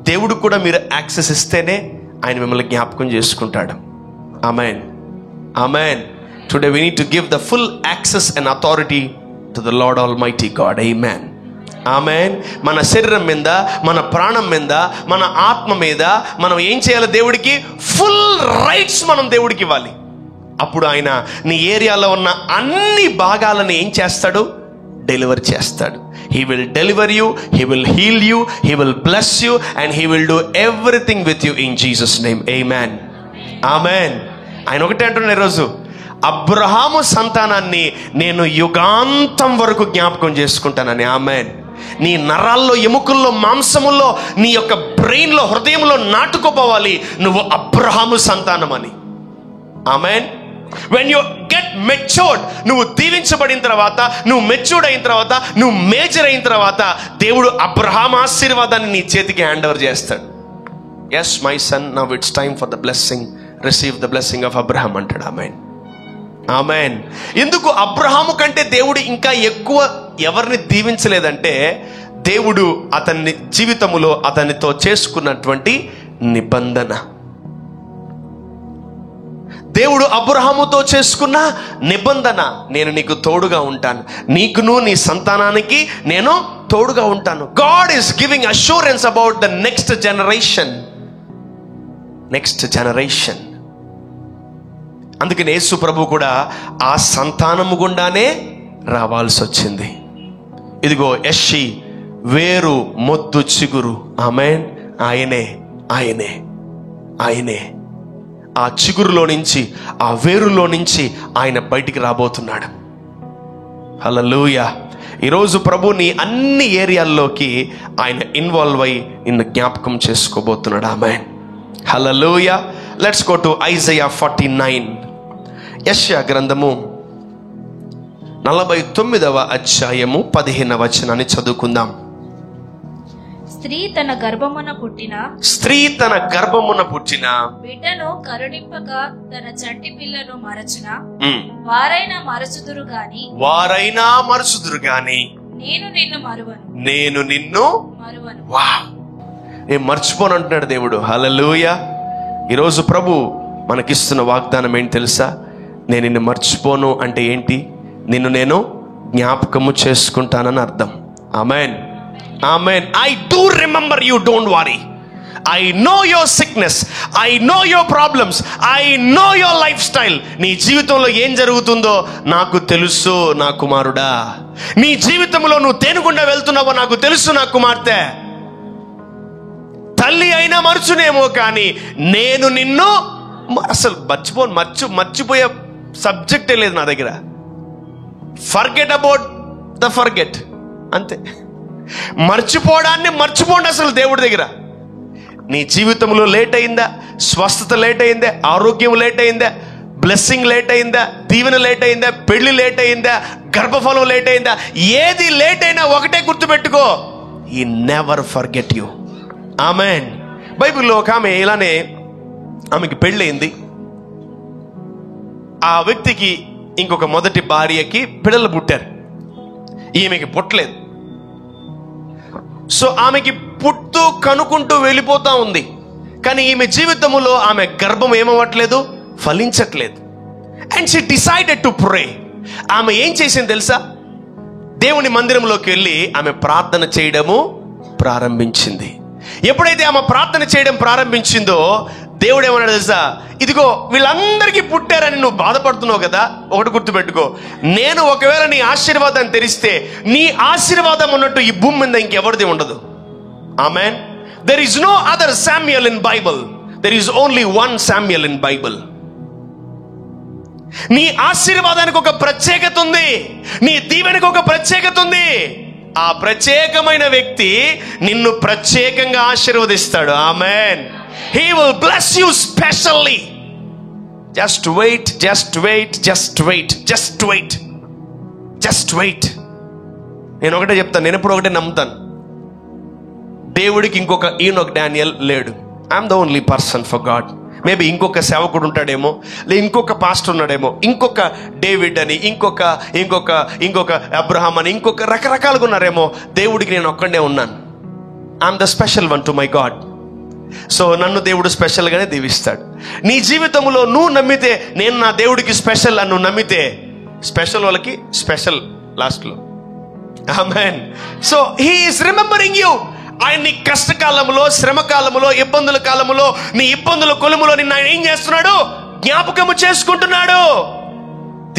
దేవుడు కూడా మీరు యాక్సెస్ ఇస్తేనే ఆయన మిమ్మల్ని జ్ఞాపకం చేసుకుంటాడు. ఆమేన్, ఆమేన్. Today we need to give the full access and authority to the Lord Almighty God. Amen, ఆమేన్. మన శరీరం మీద, మన ప్రాణం మీద, మన ఆత్మ మీద మనం ఏం చేయాలి, దేవుడికి ఫుల్ రైట్స్ మనం దేవుడికి ఇవ్వాలి. అప్పుడు ఆయన నీ ఏరియాలో ఉన్న అన్ని భాగాలను ఏం చేస్తాడు, డెలివర్ చేస్తాడు. He will deliver you, He will heal you, He will bless you, and He will do everything with you in Jesus name. Amen, amen. ఆయన ఒకటే అంటున్నాడు ఈరోజు, అబ్రహాము సంతానాన్ని నేను యుగాంతం వరకు జ్ఞాపకం చేసుకుంటానని. ఆమేన్. నీ నరాల్లో, ఎముకల్లో, మాంసముల్లో, నీ యొక్క బ్రెయిన్లో, హృదయంలో నాటుకోపోవాలి నువ్వు అబ్రహాము సంతానం అని. ఆమేన్. వెన్ యు గెట్ మెచ్యూర్డ్, నువ్వు దీవించబడిన తర్వాత, నువ్వు మెచ్యూర్డ్ అయిన తర్వాత, నువ్వు మేజర్ అయిన తర్వాత, దేవుడు అబ్రహాం ఆశీర్వాదాన్ని నీ చేతికి హ్యాండ్ ఓవర్ చేస్తాడు. Yes my son, now it's time for the blessing, receive the blessing of Abraham అంటాడు. ఆమేన్, ఆమేన్. ఎందుకు అబ్రహాము కంటే దేవుడు ఇంకా ఎక్కువ ఎవరిని దీవించలేదంటే, దేవుడు అతన్ని జీవితములో అతనితో చేసుకున్నటువంటి నిబంధన. దేవుడు అబ్రహాముతో చేసుకున్న నిబంధన, నేను నీకు తోడుగా ఉంటాను, నీకును నీ సంతానానికి నేను తోడుగా ఉంటాను. God is giving assurance about the next generation. అందుకని యేసు ప్రభు కూడా ఆ సంతానము గుండానే రావాల్సి వచ్చింది. ఇదిగో యెషీ, వేరు, మొద్దు, చిగురు. ఆమేన్. ఆయనే ఆ చిగురులో నుంచి, ఆ వేరులో నుంచి ఆయన బయటికి రాబోతున్నాడు. హల్లెలూయా. ఈరోజు ప్రభు నీ అన్ని ఏరియాల్లోకి ఆయన ఇన్వాల్వ్ అయి నిన్ను జ్ఞాపకం చేసుకోబోతున్నాడు. ఆమేన్, హల్లెలూయా. Let's go to Isaiah 49. యెషయా గ్రంథము 49వ అధ్యాయము 15వ వచనాన్ని చదువుకుందాం. స్త్రీ తన గర్భమున పుట్టిన బిడ్డను కరుణింపక తన చంటి పిల్లను మరచున వారైనా మరచుదురు గాని నేను నిన్ను మరువను. నేను మర్చిపోను అంటున్నాడు దేవుడు. హల్లెలూయా. ఈరోజు ప్రభు మనకిస్తున్న వాగ్దానం ఏంటి తెలుసా? నేను నిన్ను మర్చిపోను అంటే ఏంటి? నిన్ను నేను జ్ఞాపకము చేసుకుంటానని అర్థం. ఆమేన్, ఆమేన్. I do remember you, don't worry. I know your sickness, I know your problems, I know your life style. నీ జీవితంలో ఏం జరుగుతుందో నాకు తెలుసు నా కుమారుడా. నీ జీవితంలో నువ్వు తేనుకుండా వెళ్తున్నావో నాకు తెలుసు నా కుమార్తె. తల్లి అయినా మరచునేమో కానీ నేను నిన్ను అసలు మర్చిపోయే సబ్జెక్టే లేదు నా దగ్గర. ఫర్గెట్ అబౌట్ ద ఫర్గెట్, అంతే. మర్చిపోండి అసలు దేవుడి దగ్గర. నీ జీవితంలో లేట్ అయిందా, స్వస్థత లేట్ అయిందా, ఆరోగ్యం లేట్ అయిందా, బ్లెస్సింగ్ లేట్ అయిందా, దీవెన లేట్ అయిందా, పెళ్లి లేట్ అయిందా, గర్భఫలం లేట్ అయిందా, ఏది లేట్ అయినా ఒకటే గుర్తుపెట్టుకో, హి నెవర్ ఫర్గెట్ యు. ఆమేన్. బైబిల్లో ఒక ఆమె ఇలానే, ఆమెకి పెళ్ళయింది. ఆ వ్యక్తికి ఇంకొక మొదటి భార్యకి పిల్లలు పుట్టారు, ఈమెకి పుట్టలేదు. సో ఆమెకి పుట్టు కనుక్కుంటూ వెళ్ళిపోతా ఉంది. కానీ ఈమె జీవితంలో ఆమె గర్భం ఏమవ్వట్లేదు, ఫలించట్లేదు. And she decided to pray. ఆమె ఏం చేసింది తెలుసా? దేవుని మందిరంలోకి వెళ్ళి ఆమె ప్రార్థన చేయడము ప్రారంభించింది. ఎప్పుడైతే ఆమె ప్రార్థన చేయడం ప్రారంభించిందో దేవుడు ఏమన్నాడు తెలుసా? ఇదిగో వీళ్ళందరికీ పుట్టారని నువ్వు బాధపడుతున్నావు కదా, ఒకటి గుర్తుపెట్టుకో, నేను ఒకవేళ నీ ఆశీర్వాదాన్ని తెరిస్తే నీ ఆశీర్వాదం ఉన్నట్టు ఈ భూమి మీద ఇంకెవరిది ఉండదు. ఆమేన్. There is no other Samuel in Bible, there is only one Samuel in Bible. నీ ఆశీర్వాదానికి ఒక ప్రత్యేకత ఉంది, నీ దీవెనకు ఒక ప్రత్యేకత ఉంది. ఆ ప్రత్యేకమైన వ్యక్తి నిన్ను ప్రత్యేకంగా ఆశీర్వదిస్తాడు. ఆమేన్. He will bless you specially. Just wait, just wait, just wait, just wait, just wait. నేను ఒకటే చెప్తాను, నేను ఎప్పుడు ఒకటే నమ్ముతాను, దేవుడికి ఇంకొక ఈనోక్ డానియల్ లేడు. I'm the only person for God. Maybe ఇంకొక సేవకుడు ఉంటాడేమో, లేదా ఇంకొక పాస్టర్ ఉన్నాడేమో, ఇంకొక డేవిడ్ అని, ఇంకొక అబ్రహాం అని, ఇంకొక రకరకాలుగా ఉన్నారేమో. దేవుడికి నేను ఒక్కడే ఉన్నాను. I'm the special one to my God. So నన్ను దేవుడు స్పెషల్గానే దీవిస్తాడు. నీ జీవితంలో నువ్వు నమ్మితే నేను నా దేవుడికి స్పెషల్ అని నువ్వు నమ్మితే, స్పెషల్ వాళ్ళకి స్పెషల్ లాస్ట్లో. ఆమేన్. So he is remembering you. ఆయన నీ కష్టకాలంలో, శ్రమ కాలంలో, ఇబ్బందుల కాలంలో, నీ ఇబ్బందుల కొలుములో నిన్ను ఆయన ఏం చేస్తున్నాడు? జ్ఞాపకము చేసుకుంటున్నాడు.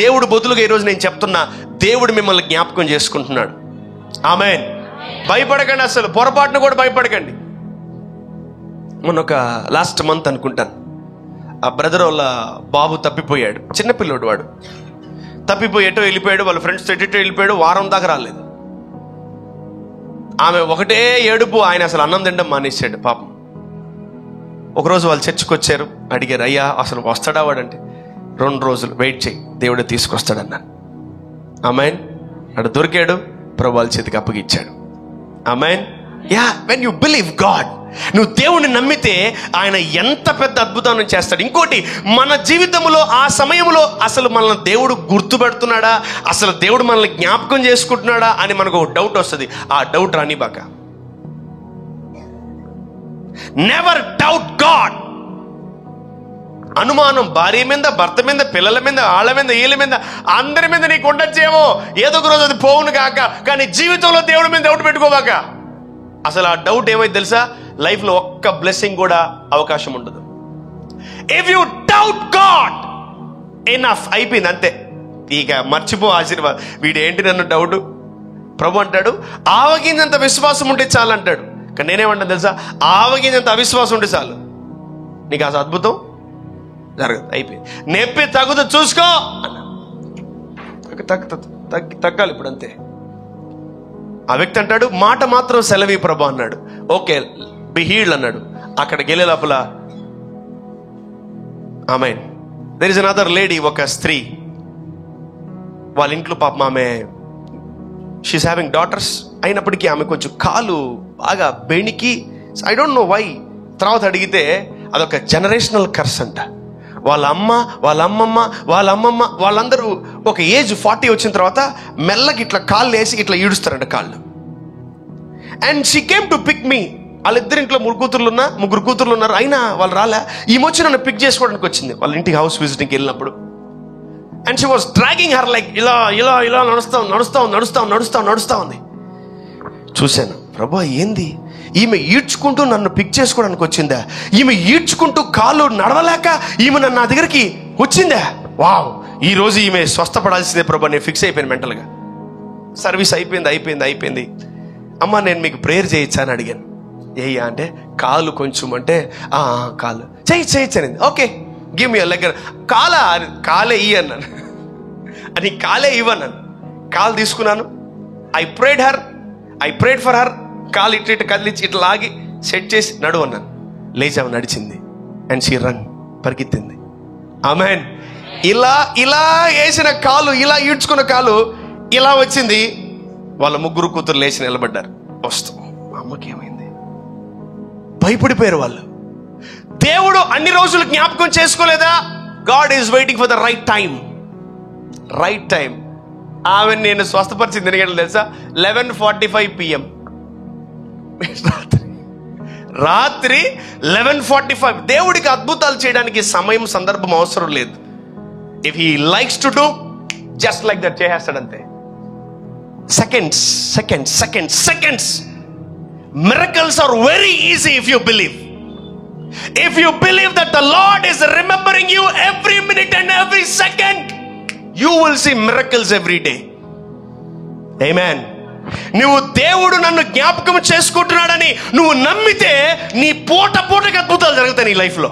దేవుడు బదులుగా ఈరోజు నేను చెప్తున్నా, దేవుడు మిమ్మల్ని జ్ఞాపకం చేసుకుంటున్నాడు. ఆమేన్. భయపడకండి, అసలు పొరపాటును కూడా భయపడకండి. మొన్న ఒక లాస్ట్ మంత్ అనుకుంటాను, ఆ బ్రదర్ వాళ్ళ బాబు తప్పిపోయాడు. చిన్నపిల్లోడు వాడు తప్పిపోయి ఎటో వెళ్ళిపోయాడు, వాళ్ళ ఫ్రెండ్స్ ఎటో వెళ్ళిపోయాడు. వారం దాకా రాలేదు. ఆమె ఒకటే ఏడుపు, ఆయన అసలు అన్నం తినడం మానేశాడు పాపం. ఒకరోజు వాళ్ళు చర్చికి వచ్చారు, అడిగారు, అయ్యా అసలు వస్తాడా వాడంటే, 2 రోజులు వెయిట్ చేయి, దేవుడే తీసుకొస్తాడన్నాను. ఆమేన్. అక్కడ దొరికాడు, ప్రభు వాళ్ళ చేతికి అప్పగిచ్చాడు. ఆమేన్. Yeah, when you believe God, నువ్వు దేవుణ్ణి నమ్మితే ఆయన ఎంత పెద్ద అద్భుతాన్ని చేస్తాడు. ఇంకోటి, మన జీవితంలో ఆ సమయంలో అసలు మనల్ని దేవుడు గుర్తుపెడుతున్నాడా, అసలు దేవుడు మనల్ని జ్ఞాపకం చేసుకుంటున్నాడా అని మనకు ఒక డౌట్ వస్తుంది. ఆ డౌట్ రానిబాక. Never doubt God. అనుమానం భార్య మీద, భర్త మీద, పిల్లల మీద, వాళ్ళ మీద, వీళ్ళ మీద, అందరి మీద నీకు ఉండొచ్చేమో, ఏదో ఒక రోజు అది పోవును కాక, కానీ జీవితంలో దేవుడి మీద డౌట్ పెట్టుకోవాక. అసలు ఆ డౌట్ ఏమైతే తెలుసా, లైఫ్లో ఒక్క బ్లెస్సింగ్ కూడా అవకాశం ఉండదు. If you doubt God, enough, అయిపోయింది, అంతే. ఇక మర్చిపో ఆశీర్వాదం. వీడేంటి నన్ను డౌట్? ప్రభు అంటాడు, ఆవగింజంత విశ్వాసం ఉంటే చాలు అంటాడు. కానీ నేనేమంటాను తెలుసా, ఆవగింజంత అవిశ్వాసం ఉంటే చాలు, నీకు అసలు అద్భుతం జరగదు. అయిపోయింది. నొప్పి తగ్గుతూ చూసుకో అన్న, తగ్గాలి ఇప్పుడు, అంతే. ఆ వ్యక్తి అంటాడు, మాట మాత్రం సెలవి ప్రభు అన్నాడు. ఓకే, బి హీల్డ్ అన్నాడు. అక్కడికి వెళ్ళే లోపల ఆమేన్. దెర్ ఇస్ అనదర్ లేడీ, ఒక స్త్రీ, వాళ్ళ ఇంట్లో పాపం ఆమె, షీస్ హ్యావింగ్ డాటర్స్, అయినప్పటికీ ఆమె కొంచెం కాలు బాగా బెణికి, ఐ డోంట్ నో వై. తర్వాత అడిగితే అదొక జనరేషనల్ కర్స్ అంట. వాళ్ళ అమ్మ, వాళ్ళ అమ్మమ్మ, వాళ్ళ అమ్మమ్మ, వాళ్ళందరూ ఒక ఏజ్ 40 వచ్చిన తర్వాత మెల్లకి ఇట్లా కాళ్ళు వేసి ఇట్లా ఈడుస్తారంట కాళ్ళు. And she came to pick me. వాళ్ళిద్దరింట్లో 3 కూతుర్లు ఉన్నారు, అయినా వాళ్ళు రాలే. ఈమె నన్ను పిక్ చేసుకోవడానికి వచ్చింది వాళ్ళ ఇంటికి, హౌస్ విజిటింగ్కి వెళ్ళినప్పుడు. And she was dragging her like ఇలా ఇలా ఇలా నడుస్తా ఉంది. చూశాను, ప్రభా ఏంది, ఈమె ఈడ్చుకుంటూ నన్ను పిక్ చేసుకోవడానికి వచ్చిందా, ఈమె ఈడ్చుకుంటూ కాళ్ళు నడవలేక ఈమె నా దగ్గరికి వచ్చిందా, వావ్, ఈరోజు ఈమె స్వస్థపడాల్సిందే ప్రభా. నేను ఫిక్స్ అయిపోయాను మెంటల్గా. సర్వీస్ అయిపోయింది. అమ్మ నేను మీకు ప్రేయర్ చేయొచ్చా అని అడిగాను. ఏయ్యా అంటే కాలు కొంచెం అంటే కాలు చేయొచ్చనింది. Okay give me leg. కాలే ఇయ్యి అన్నాను. అని కాలే ఇవ్వన్నాను. కాలు తీసుకున్నాను. I prayed for her. కాలు ఇటు కదిలించి ఇట్లా లాగి సెట్ చేసి నడువు అన్నాను. లేచాము, నడిచింది. అండ్ షీ రన్, పరిగెత్తింది. ఆమెన్. ఇలా వేసిన కాలు, ఇలా ఈడ్చుకున్న కాలు ఇలా వచ్చింది. వాళ్ళ ముగ్గురు కూతురు లేచి నిలబడ్డారు. వస్తూ అమ్మకి ఏమైంది, భయపడిపోయారు వాళ్ళు. దేవుడు అన్ని రోజులు జ్ఞాపకం చేసుకోలేదా? God is waiting for the right time. ఆమె నేను స్వస్థపరిచింది ఎన్ని గంటలు తెలుసా? 11:45 PM. రాత్రి 11:45. దేవుడికి అద్భుతాలు చేయడానికి సమయం, సందర్భం అవసరం లేదు. If he likes to do just like that చేసేస్తాడు అంతే. Seconds. Miracles are very easy if you believe. If you believe that the Lord is remembering you every minute and every second, you will see miracles every day. Amen. నువ్వు దేవుడు నన్ను జ్ఞాపకం చేసుకుంటున్నాడని నువ్వు నమ్మితే నీ పూటకి అద్భుతాలు జరుగుతాయి నీ లైఫ్లో.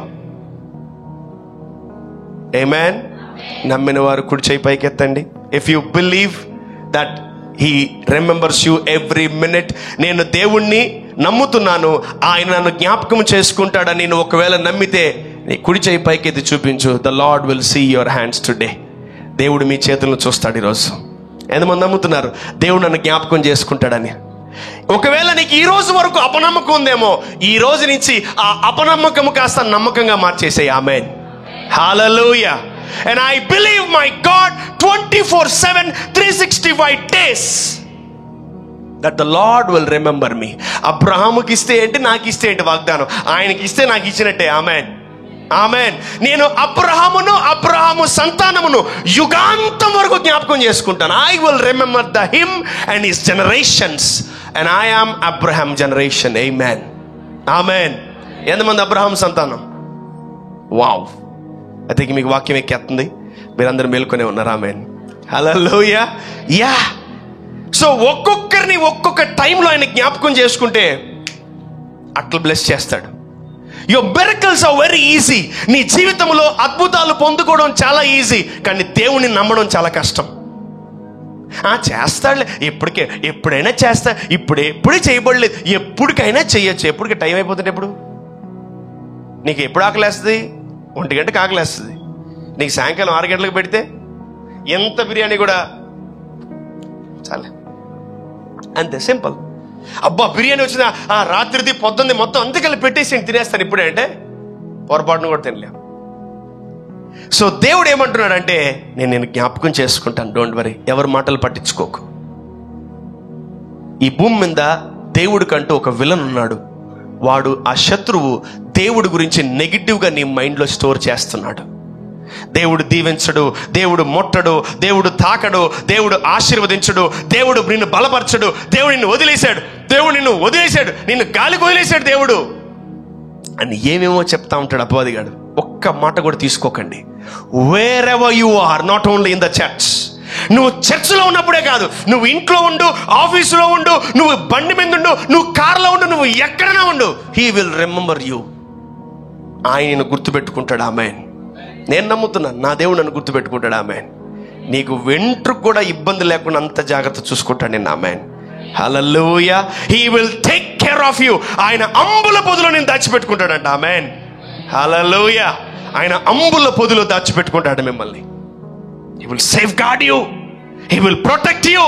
Amen. నమ్మిన వారు కుడి చేయి పైకెత్తండి. If you believe that he remembers you every minute. నేను దేవుణ్ణి నమ్ముతున్నాను, ఆయన నన్ను జ్ఞాపకం చేసుకుంటాడని నువ్వు ఒకవేళ నమ్మితే నీ కుడి చేయి పైకెత్తి చూపించు. The lord will see your hands today. దేవుడు మీ చేతులను చూస్తాడు ఈరోజు. ఎంతమంది నమ్ముతున్నారు దేవుడు నన్ను జ్ఞాపకం చేసుకుంటాడని? ఒకవేళ నీకు ఈ రోజు వరకు అపనమ్మకం ఉందేమో, ఈ రోజు నుంచి ఆ అపనమ్మకం కాస్త నమ్మకంగా మార్చేసాయి. ఆమేన్. హల్లెలూయా. And I believe my God 24/7 365 days that the Lord will remember me. అబ్రహాముకి ఇస్తే ఏంటి, నాకు ఇస్తే ఏంటి వాగ్దానం? ఆయనకి ఇస్తే నాకు ఇచ్చినట్టే. ఆమేన్. నేను అబ్రహాము సంతానమును యుగాంతం వరకు జ్ఞాపకం చేసుకుంటాను. I will remember him and his generations, and I am Abraham generation. Amen. ఎంతమంది అబ్రహాం సంతానం? వావ్. అయితే మీకు వాక్యం ఎక్కేస్తుంది, మీరందరూ మేల్కొనే ఉన్నారు. ఆమేన్. హల్లెలూయా. యా. సో ఒక్కొక్కరిని ఒక్కొక్క టైంలో ఆయన జ్ఞాపకం చేసుకుంటే అట్లా బ్లెస్ చేస్తాడు. Your miracles are very easy. నీ జీవితంలో అద్భుతాలు పొందుకోవడం చాలా ఈజీ, కానీ దేవుణ్ణి నమ్మడం చాలా కష్టం. చేస్తాడులే, ఎప్పుడైనా చేస్తా, ఎప్పుడు చేయబడలేదు, ఎప్పటికైనా చేయొచ్చు. ఎప్పటికి టైం అయిపోతుంది. ఎప్పుడు నీకు ఎప్పుడు ఆకలేస్తుంది? 1 గంటకు ఆకలేస్తుంది. నీకు సాయంకాలం 6 గంటలకు పెడితే ఎంత బిర్యానీ కూడా చాలే, అంతే సింపుల్. అబ్బా బిర్యానీ వచ్చిందా, రాత్రిది పొద్దుంది మొత్తం అంతకల్లా పెట్టేసి తినేస్తాను ఇప్పుడే అంటే పొరపాటును కూడా తినలేం. సో దేవుడు ఏమంటున్నాడంటే, నేను జ్ఞాపకం చేసుకుంటాను, డోంట్ వరీ, ఎవరి మాటలు పట్టించుకోకు. ఈ భూమి మీద దేవుడికంటూ ఒక విలన్ ఉన్నాడు. వాడు ఆ శత్రువు దేవుడి గురించి నెగిటివ్గా నీ మైండ్లో స్టోర్ చేస్తున్నాడు. దేవుడు దీవించడు, దేవుడు మొట్టడు, దేవుడు తాకడు, దేవుడు ఆశీర్వదించడు, దేవుడు నిన్ను బలపరచడు, దేవుడు నిన్ను వదిలేశాడు, నిన్ను గాలికి వదిలేశాడు దేవుడు అని ఏమేమో చెప్తా ఉంటాడు అపవాదిగాడు. ఒక్క మాట కూడా తీసుకోకండి. Wherever you are, not only in the church. నువ్వు చర్చ్లో ఉన్నప్పుడే కాదు, నువ్వు ఇంట్లో ఉండు, ఆఫీసులో ఉండు, నువ్వు బండి మీద ఉండు, నువ్వు కార్లో ఉండు, నువ్వు ఎక్కడైనా ఉండు, హీ విల్ రిమెంబర్ యూ. ఆయన గుర్తుపెట్టుకుంటాడు. ఆమేన్. నేను నమ్ముతున్నాను, నా దేవుడు నన్ను గుర్తుపెట్టుకుంటాడు. ఆమేన్. నీకు వెంట్రుకు కూడా ఇబ్బంది లేకుండా అంత జాగ్రత్త చూసుకుంటాడు నేను. ఆమేన్. హల్లెలూయా. He will take care of you. ఆయన అంబుల పొదిలో నేను దాచిపెట్టుకుంటాడంట. ఆమేన్. హల్లెలూయా. ఆయన అంబుల పొదిలో దాచిపెట్టుకుంటాడు మిమ్మల్ని. He will safeguard you. He will protect you.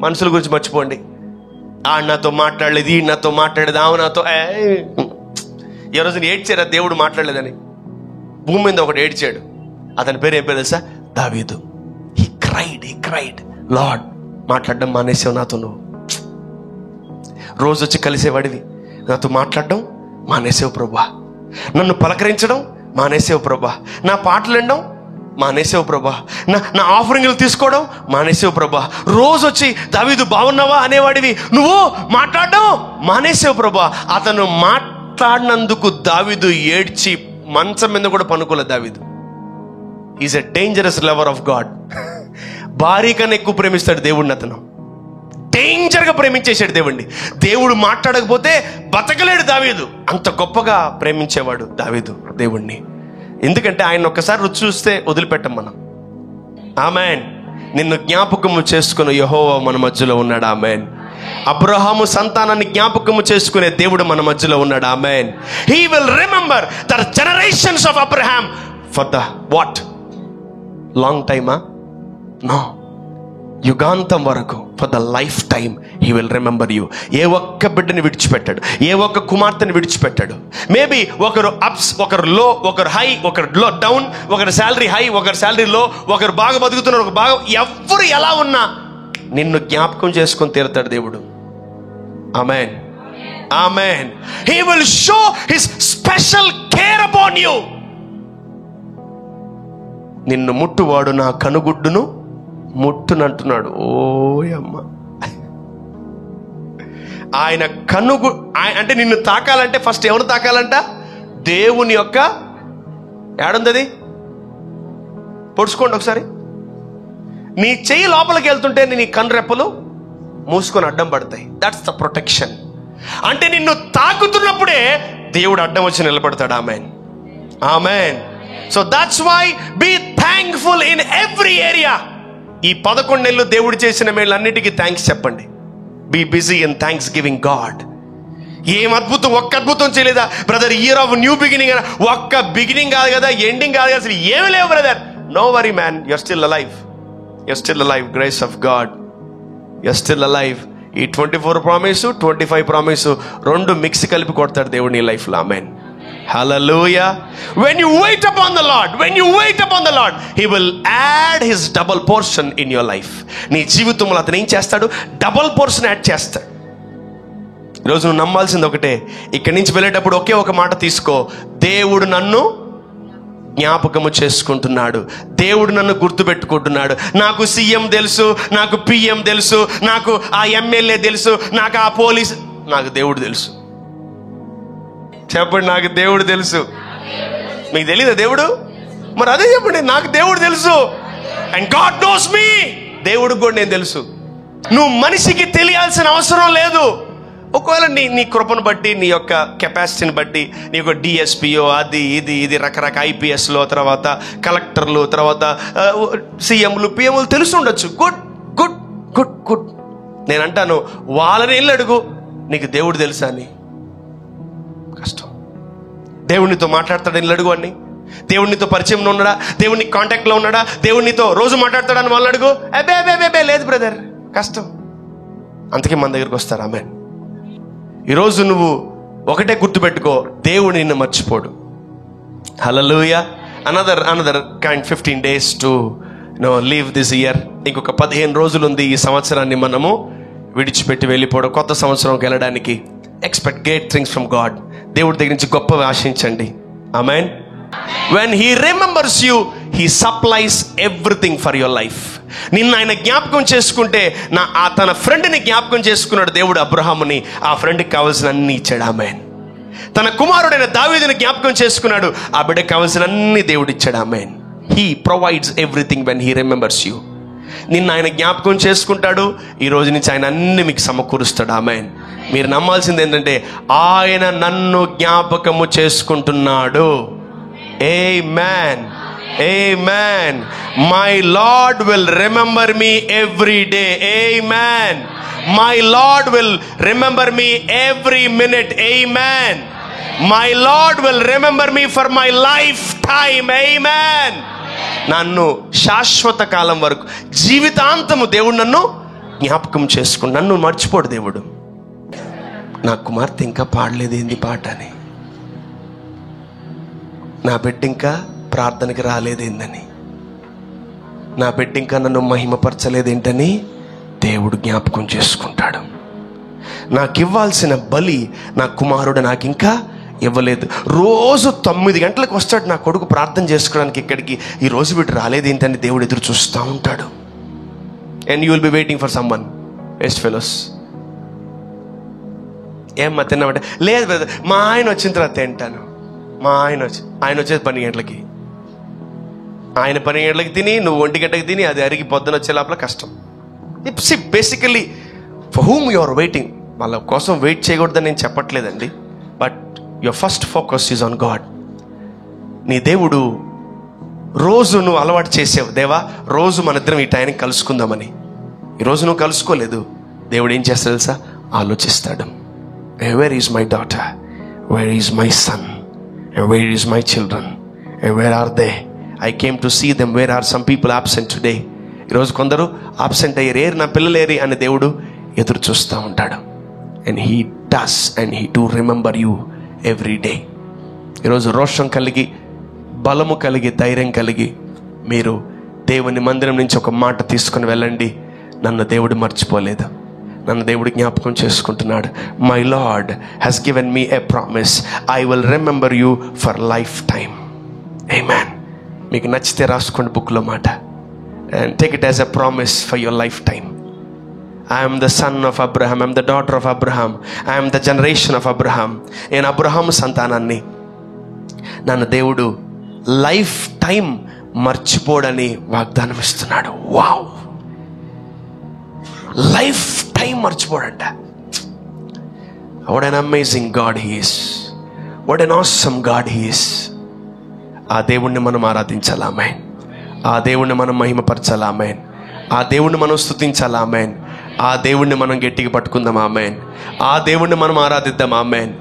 మనుషుల గురించి మర్చిపోండి. నాతో మాట్లాడలేదు, ఈ నాతో మాట్లాడలేదు, ఆమె నాతో. ఏ రోజున ఏడ్చారా దేవుడు మాట్లాడలేదని? భూమి మీద ఒకటి ఏడ్చాడు. అతని పేరు ఏం పేరు తెలుసా? దావీదు. He cried. Lord, మాట్లాడడం మానేసావు నాతో. నువ్వు రోజు వచ్చి కలిసేవాడివి, నాతో మాట్లాడడం మానేసావు ప్రభా. నన్ను పలకరించడం మానేసావు ప్రభా. నా పాటలు వినడం మానేసావు ప్రభా. నా ఆఫరింగ్లు తీసుకోవడం మానేసావు ప్రభా. రోజు వచ్చి దావీదు బాగున్నావా అనేవాడివి, నువ్వు మాట్లాడడం మానేసావు ప్రభా. అతను మాట్లాడినందుకు దావీదు ఏడ్చి మంచం మీద కూడా పనుకోలేదు. దావీదు is a dangerous lover of God. భార్య కన్నా ఎక్కువ ప్రేమిస్తాడు దేవుడిని. అతను డేంజర్గా ప్రేమించేశాడు దేవుడిని. దేవుడు మాట్లాడకపోతే బతకలేడు దావీదు. అంత గొప్పగా ప్రేమించేవాడు దావీదు దేవుణ్ణి. ఎందుకంటే ఆయన ఒక్కసారి రుచి చూస్తే వదిలిపెట్టం మనం. ఆమేన్. నిన్ను జ్ఞాపకము చేసుకుని యెహోవా మన మధ్యలో ఉన్నాడు. ఆమేన్. అబ్రహాము సంతానాన్ని జ్ఞాపకము చేసుకునే దేవుడు మన మధ్యలో ఉన్నాడు. ఆమేన్. He will remember the generations of Abraham for the what long టైమా? నో, యుగాంతం వరకు, for the life time he will remember you. ఏ ఒక్క బిడ్డని విడిచిపెట్టాడు, ఏ ఒక్క కుమార్తెని విడిచిపెట్టాడు. మేబీ ఒకరు అప్స్, ఒకరు లో, ఒకరు హై, ఒకరు లో డౌన్, ఒకరు శాలరీ హై, ఒకరు శాలరీ లో, ఒకరు బాగా బతుకుతున్నారు, ఒక బాగా, ఎవరు ఎలా ఉన్నా నిన్ను జ్ఞాపకం చేసుకొని తీరుతాడు దేవుడు. ఆమేన్. ఆమేన్. He will show his special care upon you. నిన్ను ముట్టువాడు నా కనుగుడ్డును ముట్టునంటున్నాడు. ఓయమ్మ. ఆయన అంటే నిన్ను తాకాలంటే ఫస్ట్ ఎవరు తాకాలంట? దేవుని యొక్క ఏడుంది అది? పొడుచుకోండి ఒకసారి. నీ చెయ్యి లోపలికి వెళ్తుంటే నీ కనురెప్పలు మూసుకొని అడ్డం పడతాయి. That's the protection. అంటే నిన్ను తాకుతున్నప్పుడే దేవుడు అడ్డం వచ్చి నిలబడతాడు. ఆమేన్. ఆమేన్. So that's why be thankful in every area. ఈ 11 నెలలు దేవుడు చేసిన మేళ్ళన్నిటికీ థ్యాంక్స్ చెప్పండి. Be busy in thanksgiving God. ఏం అద్భుతం, ఒక్క అద్భుతం చేయలేదా brother? Year of new beginning. ఒక్క బిగినింగ్ కాదు కదా, ఎండింగ్ కాదు కదా, అసలు ఏమి లేవు brother. No worry man, you're still alive. You're still alive. Grace of God, you're still alive. ఈ 24 ప్రామిస్, 25 ప్రామిస్ రెండు మిక్స్ కలిపి కొడతాడు దేవుడు నీ లైఫ్లో. ఆమేన్. Hallelujah. When you wait upon the Lord, He will add His double portion in your life. నీ జీవితంలో అతను ఏం చేస్తాడు? డబుల్ పోర్షన్ యాడ్ చేస్తాడు. ఈరోజు నువ్వు నమ్మాల్సింది ఒకటే. ఇక్కడి నుంచి వెళ్ళేటప్పుడు ఒకే ఒక మాట తీసుకో. దేవుడు నన్ను జ్ఞాపకము చేసుకుంటున్నాడు. దేవుడు నన్ను గుర్తుపెట్టుకుంటున్నాడు. నాకు సీఎం తెలుసు, నాకు పిఎం తెలుసు, నాకు ఆ ఎమ్మెల్యే తెలుసు, నాకు ఆ పోలీస్, నాకు దేవుడు తెలుసు. చెప్పండి, నాకు దేవుడు తెలుసు. మీకు తెలీదా దేవుడు? మరి అదే చెప్పండి, నాకు దేవుడు తెలుసు. And God knows me. దేవుడికి కూడా నేను తెలుసు. నువ్వు మనిషికి తెలియాల్సిన అవసరం లేదు. ఒకవేళ నీ కృపను బట్టి, నీ యొక్క కెపాసిటీని బట్టి, నీ యొక్క డిఎస్పిఓ అది ఇది రకరకాల ఐపీఎస్లో, తర్వాత కలెక్టర్లు, తర్వాత సీఎంలు, పిఎంలు తెలుసు ఉండొచ్చు. Good good good good. నేను అంటాను, వాళ్ళని వెళ్ళి అడుగు, నీకు దేవుడు తెలుసా అని. కష్టం. దేవుడినితో మాట్లాడతాడని అడుగు అని. దేవుడినితో పరిచయంలో ఉన్నాడా, దేవుడిని కాంటాక్ట్లో ఉన్నాడా, దేవుడినితో రోజు మాట్లాడతాడని వాళ్ళని అడుగు. అబ్బే లేదు బ్రదర్, కష్టం. అందుకే మన దగ్గరికి వస్తారు. ఆమేన్. ఈరోజు నువ్వు ఒకటే గుర్తుపెట్టుకో, దేవుడు నిన్ను మర్చిపోడు. హల్లెలూయా. Another kind 15 days to leave this year. ఇంకొక 15 రోజులు ఉంది ఈ సంవత్సరాన్ని మనము విడిచిపెట్టి వెళ్ళిపోవడం, కొత్త సంవత్సరంకి వెళ్ళడానికి. Expect great things from God. దేవుడి దగ్గర నుంచి గొప్పవి ఆశించండి. ఆమేన్. When He remembers you, He supplies everything for your life. నిన్న ఆయన జ్ఞాపకం చేసుకుంటే, తన ఫ్రెండ్ని జ్ఞాపకం చేసుకున్నాడు దేవుడు అబ్రహాముని. ఆ ఫ్రెండ్కి కావాల్సిన అన్ని ఇచ్చాడు. ఆమేన్. తన కుమారుడైన దావీదుని జ్ఞాపకం చేసుకున్నాడు. ఆ బిడ్డకి కావాల్సిన అన్ని దేవుడు ఇచ్చాడు. ఆమేన్. He provides everything when He remembers you. నిన్న ఆయన జ్ఞాపకం చేసుకుంటాడు. ఈ రోజు నుంచి ఆయన అన్ని మీకు సమకూరుస్తాడు. ఆమేన్. మీరు నమ్మాల్సింది ఏంటంటే, ఆయన నన్ను జ్ఞాపకము చేసుకుంటున్నాడు. ఆమేన్. ఆమేన్. My Lord will remember me every day. ఆమేన్. My Lord will remember me every minute. ఆమేన్. My Lord will remember me for my life time. ఆమేన్. నన్ను శాశ్వత కాలం వరకు, జీవితాంతము దేవుడు నన్ను జ్ఞాపకం చేసుకుని, నన్ను మర్చిపోడు దేవుడు. నా కుమార్తె ఇంకా పాడలేదు ఏంది పాట అని, నా బిడ్డ ఇంకా ప్రార్థనకి రాలేదేందని, నా బిడ్డ ఇంకా నన్ను మహిమపరచలేదేంటని దేవుడు జ్ఞాపకం చేసుకుంటాడు. నాకు ఇవ్వాల్సిన బలి నా కుమారుడు నాకు ఇంకా ఇవ్వలేదు. రోజు 9 గంటలకు వస్తాడు నా కొడుకు ప్రార్థన చేసుకోవడానికి ఇక్కడికి. ఈ రోజు వీడు రాలేదు ఏంటని దేవుడు ఎదురు చూస్తూ ఉంటాడు. And you will be waiting for someone. Waste fellows. ఏమ్మా తిన్నామంటే, లేదు బ్రదర్ మా ఆయన వచ్చిన తర్వాత తింటాను. ఆయన వచ్చేది 12 గంటలకి. ఆయన 12 గంటలకి తిని నువ్వు 1 గంటకి తిని అది అరిగి పొద్దున వచ్చే లోపల కష్టం. It's basically for whom you are waiting. వాళ్ళ కోసం వెయిట్ చేయకూడదని నేను చెప్పట్లేదండి. But your first focus is on God. నీ దేవుడు రోజు నువ్వు అలవాటు చేసావు, దేవా రోజు మన ఇద్దరం ఈ టైంకి కలుసుకుందామని. ఈరోజు నువ్వు కలుసుకోలేదు. దేవుడు ఏం చేస్తాడు తెలుసా? ఆలోచిస్తాడు. Where is my daughter, where is my son, where is my children, where are they? I came to see them, where are some people absent today? ఈరోజు కొందరు ఆబ్సెంట్ అయ్యారు, ఏరు నా పిల్లలేరి అని దేవుడు ఎదురు చూస్తూ ఉంటాడు. And he does and he do remember you every day. ఈరోజు రోషం కలిగి, బలము కలిగి, ధైర్యం కలిగి మీరు దేవుని మందిరం నుంచి ఒక మాట తీసుకుని వెళ్ళండి. నన్ను దేవుడు మర్చిపోలేదు, నన్ను దేవుడు జ్ఞాపకం చేసుకుంటున్నాడు. My Lord has given me a promise, I will remember you for life time. ఆమేన్. మీకు నచ్చితే రాసుకోండి బుక్లో మాట. And take it as a promise for your life time. I am the son of Abraham, I am the daughter of Abraham, I am the generation of Abraham. నేను అబ్రహాము సంతానాన్ని. నన్ను దేవుడు లైఫ్ టైం మర్చిపోడని వాగ్దానం ఇస్తున్నాడు. వావ్, లైఫ్ టైం మర్చిపోడంట. What an amazing God he is. What an awesome God he is. ఆ దేవుణ్ణి మనం ఆరాధించాలి. ఆమేన్. ఆ దేవుణ్ణి మనం మహిమపరచాలి. ఆమేన్. ఆ దేవుణ్ణి మనం స్తుతించాలి. ఆమేన్. ఆ దేవుణ్ణి మనం గట్టిగా పట్టుకుందాం. ఆమేన్. ఆ దేవుణ్ణి మనం ఆరాధిద్దాం. ఆమేన్.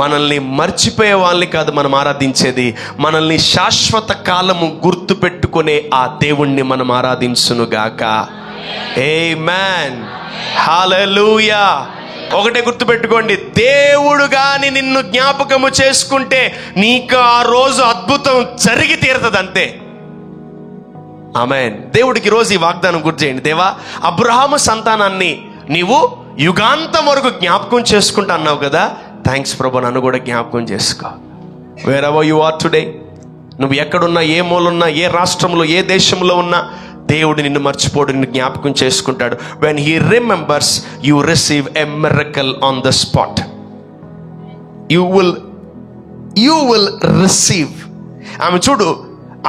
మనల్ని మర్చిపోయే వాళ్ళని కాదు మనం ఆరాధించేది, మనల్ని శాశ్వత కాలము గుర్తు పెట్టుకునే ఆ దేవుణ్ణి మనం ఆరాధించునుగాక. ఆమేన్. హల్లెలూయా. ఒకటే గుర్తుపెట్టుకోండి, దేవుడు గాని నిన్ను జ్ఞాపకము చేసుకుంటే నీకు ఆ రోజు అద్భుతం జరిగి తీరుతుంది అంతే. ఆమేన్. దేవుడికి రోజు ఈ వాగ్దానం గుర్తు చేయండి. దేవా, అబ్రహాము సంతానాన్ని నీవు యుగాంతం వరకు జ్ఞాపకం చేసుకుంటా అన్నావు కదా, థ్యాంక్స్ ప్రభు, నన్ను కూడా జ్ఞాపకం చేసుకో. Wherever you are today, నువ్వు ఎక్కడున్నా, ఏ మూలున్నా, ఏ రాష్ట్రంలో, ఏ దేశంలో ఉన్నా, దేవుడు నిన్ను మర్చిపోడు, నిన్ను జ్ఞాపకం చేసుకుంటాడు. When he remembers you receive a miracle on the spot. You will receive. ఆమె చూడు,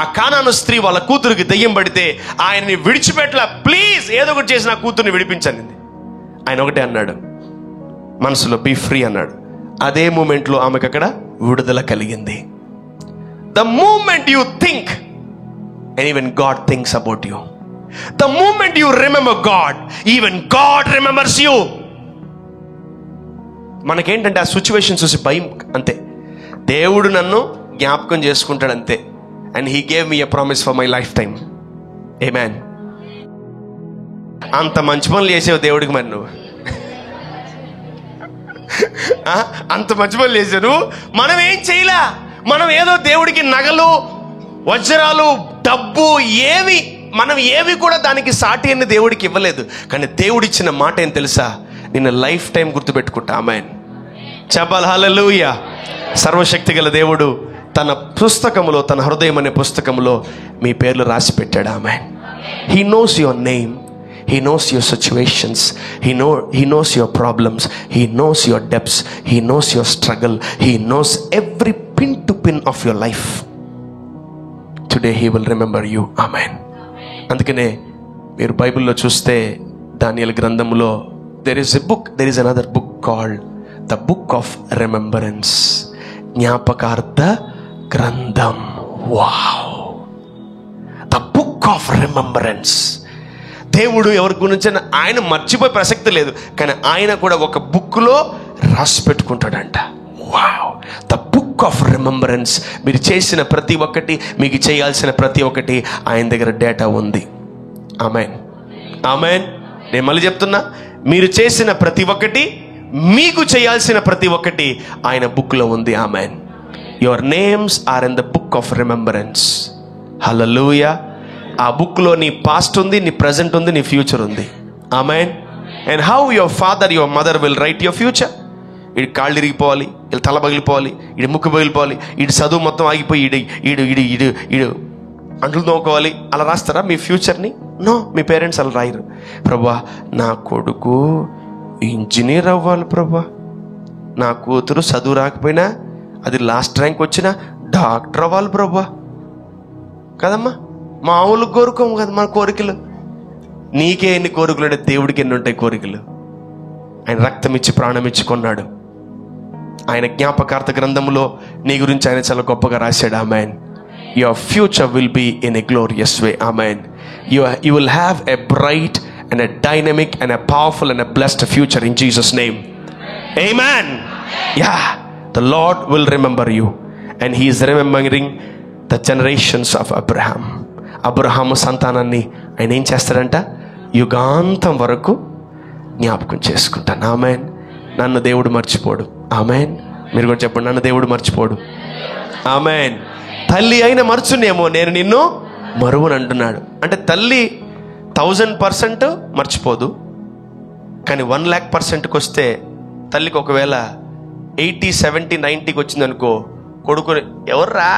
ఆ కానాను స్త్రీ వాళ్ళ కూతురికి దెయ్యం పడితే ఆయన్ని విడిచిపెట్టలా. ప్లీజ్ ఏదో ఒకటి చేసి నా కూతుర్ని విడిపించండి. ఆయన ఒకటే అన్నాడు మనసులో, బీ ఫ్రీ అన్నాడు. అదే మూమెంట్లో ఆమెకు అక్కడ విడుదల కలిగింది. The moment you think and even God thinks about you. The moment you remember God, even God remembers you. మనకేంటంటే ఆ సిచ్యువేషన్ చూసి భయం అంతే. దేవుడు నన్ను జ్ఞాపకం చేసుకుంటాడు అంతే. And he gave me a promise for my lifetime. Amen. అంత మంచి పనులు చేసావు దేవుడికి మరి నువ్వు. అంత మంచి పనులు చేశాను, మనం ఏం చేయలే. మనం ఏదో దేవుడికి నగలు, వజ్రాలు, డబ్బు మనం ఏవి కూడా దానికి సాటి అని దేవుడికి ఇవ్వలేదు. కానీ దేవుడిచ్చిన మాట ఏం తెలుసా? నిన్ను లైఫ్ టైం గుర్తుపెట్టుకుంటా. ఆమేన్. చెప్పాలి హల్లెలూయా. సర్వశక్తి గల దేవుడు తన పుస్తకములో, తన హృదయం అనే పుస్తకములో మీ పేర్లు రాసి పెట్టాడు. ఆమేన్. He knows your name, he knows your situations, he knows your problems, he knows your depths, he knows your struggle, he knows every pin to pin of your life. Today he will remember you. ఆమేన్. అందుకనే మీరు బైబిల్లో చూస్తే దానియేలు గ్రంథంలో there is another book called the book of remembrance. జ్ఞాపకార్థ గ్రంథం. Wow, the book of remembrance. దేవుడు ఎవరి గురించి ఆయన మర్చిపోయే ప్రసక్తి లేదు, కానీ ఆయన కూడా ఒక బుక్లో రాసి పెట్టుకుంటాడంట. Wow, the book of remembrance. మీరు చేసిన ప్రతి ఒక్కటి, మీకు చేయాల్సిన ప్రతి ఒక్కటి ఆయన దగ్గర డేటా ఉంది. ఆమేన్. ఆమేన్. నేను మళ్ళీ చెప్తున్నా, మీరు చేసిన ప్రతి ఒక్కటి, మీకు చేయాల్సిన ప్రతి ఒక్కటి ఆయన బుక్లో ఉంది. ఆమేన్. Your names are in the book of remembrance. హల్లెలూయా. ఆ బుక్లో నీ పాస్ట్ ఉంది, నీ ప్రజెంట్ ఉంది, నీ ఫ్యూచర్ ఉంది. ఆమేన్. And how your father, your mother will write your future. వీడి కాళ్ళు ఇరిగిపోవాలి, వీళ్ళు తల పగిలిపోవాలి, వీడి ముక్కు పగిలిపోవాలి, వీడి చదువు మొత్తం ఆగిపోయి ఈడు అంట్లు తోముకోవాలి, అలా రాస్తారా మీ ఫ్యూచర్ని? నో, మీ పేరెంట్స్ అలా రాయరు. ప్రభా నా కొడుకు ఇంజనీర్ అవ్వాలి ప్రభా, నా కూతురు చదువు రాకపోయినా అది లాస్ట్ ర్యాంక్ వచ్చినా డాక్టర్ అవ్వాలి ప్రభా. కదమ్మా, మామూలు కోరుకోము కదా మన కోరికలు. నీకే ఎన్ని కోరికలు అంటే దేవుడికి ఎన్ని ఉంటాయి కోరికలు. ఆయన రక్తం ఇచ్చి ప్రాణం ఇచ్చి కొన్నాడు. ఆయన జ్ఞాపకార్థ గ్రంథములో నీ గురించి ఆయన చాలా గొప్పగా రాశాడు. Amen. Your future will be in a glorious way. Amen. You will have a bright and a dynamic and a powerful and a blessed future in Jesus' name. Amen. Yeah, the Lord will remember you, and He is remembering the generations of Abraham. Abraham సంతానాన్ని ఆయన ఏం చేస్తాడంట? యుగాంతం వరకు జ్ఞాపకం చేసుకుంటాను. Amen. నన్ను దేవుడు మర్చిపోడు. Amen. మీరు కూడా చెప్పండి, నన్ను దేవుడు మర్చిపోడు. ఆమెన్. తల్లి అయిన మర్చునేమో, నేను నిన్ను మరువను అంటున్నాడు. అంటే తల్లి 1000% మర్చిపోదు, కానీ 1,00,000%కి వస్తే తల్లికి ఒకవేళ 80, 70, 90కి వచ్చిందనుకో, కొడుకు ఎవర్రా,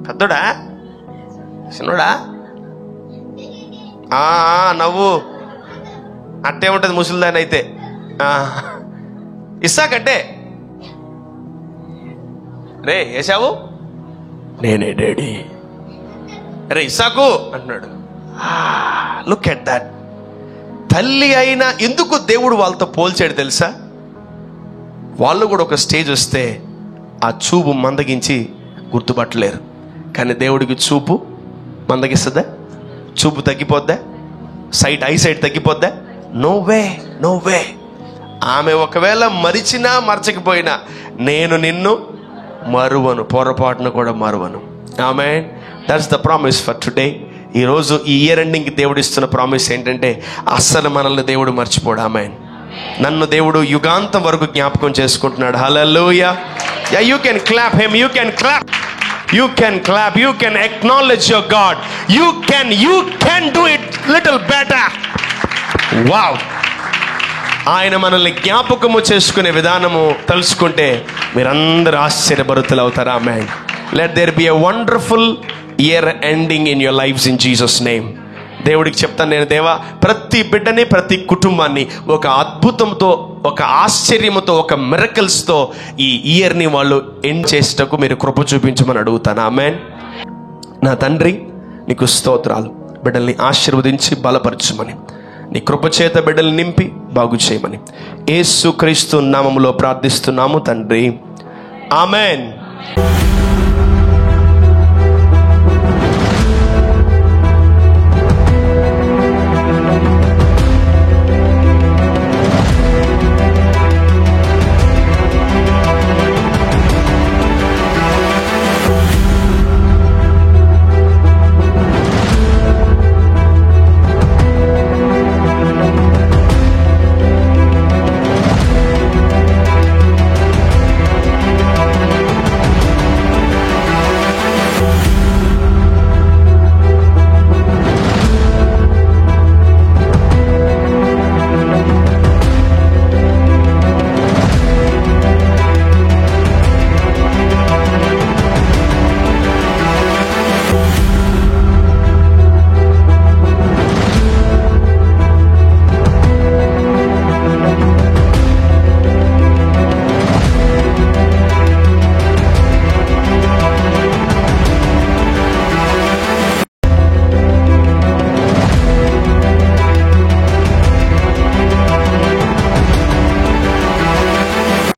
పెద్దోడా చిన్నోడా, నవ్వు అట్టే ఉంటుంది ముసలిదాని అయితే. ఇస్సాకట్టే, రే వేసావు, నేనే డాడీ, రే ఇస్సాకు అంటున్నాడు. Look at that. తల్లి అయినా ఎందుకు దేవుడు వాళ్ళతో పోల్చాడు తెలుసా? వాళ్ళు కూడా ఒక స్టేజ్ వస్తే ఆ చూపు మందగించి గుర్తుపట్టలేరు. కానీ దేవుడికి చూపు మందగిస్తుందా? చూపు తగ్గిపోద్దా? ఐసైట్ తగ్గిపోద్దా? No way, no way. ఆమె ఒకవేళ మరిచినా మరచకపోయినా నేను నిన్ను మరువను, పొరపాటును కూడా మరువను. ఆమెన్. That's the promise for today. ఈరోజు ఈ ఇయర్ ఎండింగ్కి దేవుడు ఇస్తున్న ప్రామిస్ ఏంటంటే అస్సలు మనల్ని దేవుడు మర్చిపోడు. ఆమెన్. నన్ను దేవుడు యుగాంతం వరకు జ్ఞాపకం చేసుకుంటున్నాడు. హల్లెలూయా. Yeah, you can clap him, you can clap, you can clap, you can acknowledge your God, you can do it little better. Wow. ఆయన మనల్ని జ్ఞాపకము చేసుకునే విధానము తెలుసుకుంటే మీరందరూ ఆశ్చర్యభరితులు అవుతారు. ఆమెన్. Let there be a wonderful year ending in your lives in Jesus name. దేవుడికి చెప్తాను నేను, దేవా ప్రతి బిడ్డని, ప్రతి కుటుంబాన్ని ఒక అద్భుతంతో, ఒక ఆశ్చర్యముతో, ఒక మిరకల్స్తో ఈ ఇయర్ని వాళ్ళు ఎండ్ చేసేటకు మీరు కృప చూపించమని అడుగుతాను. ఆమెన్. నా తండ్రి నీకు స్తోత్రాలు. బిడ్డల్ని ఆశీర్వదించి బలపరచమని, నీ కృపచేత బిడ్డలు నింపి బాగు చేయమని యేసుక్రీస్తు నామములో ప్రార్థిస్తున్నాము తండ్రి. ఆమెన్.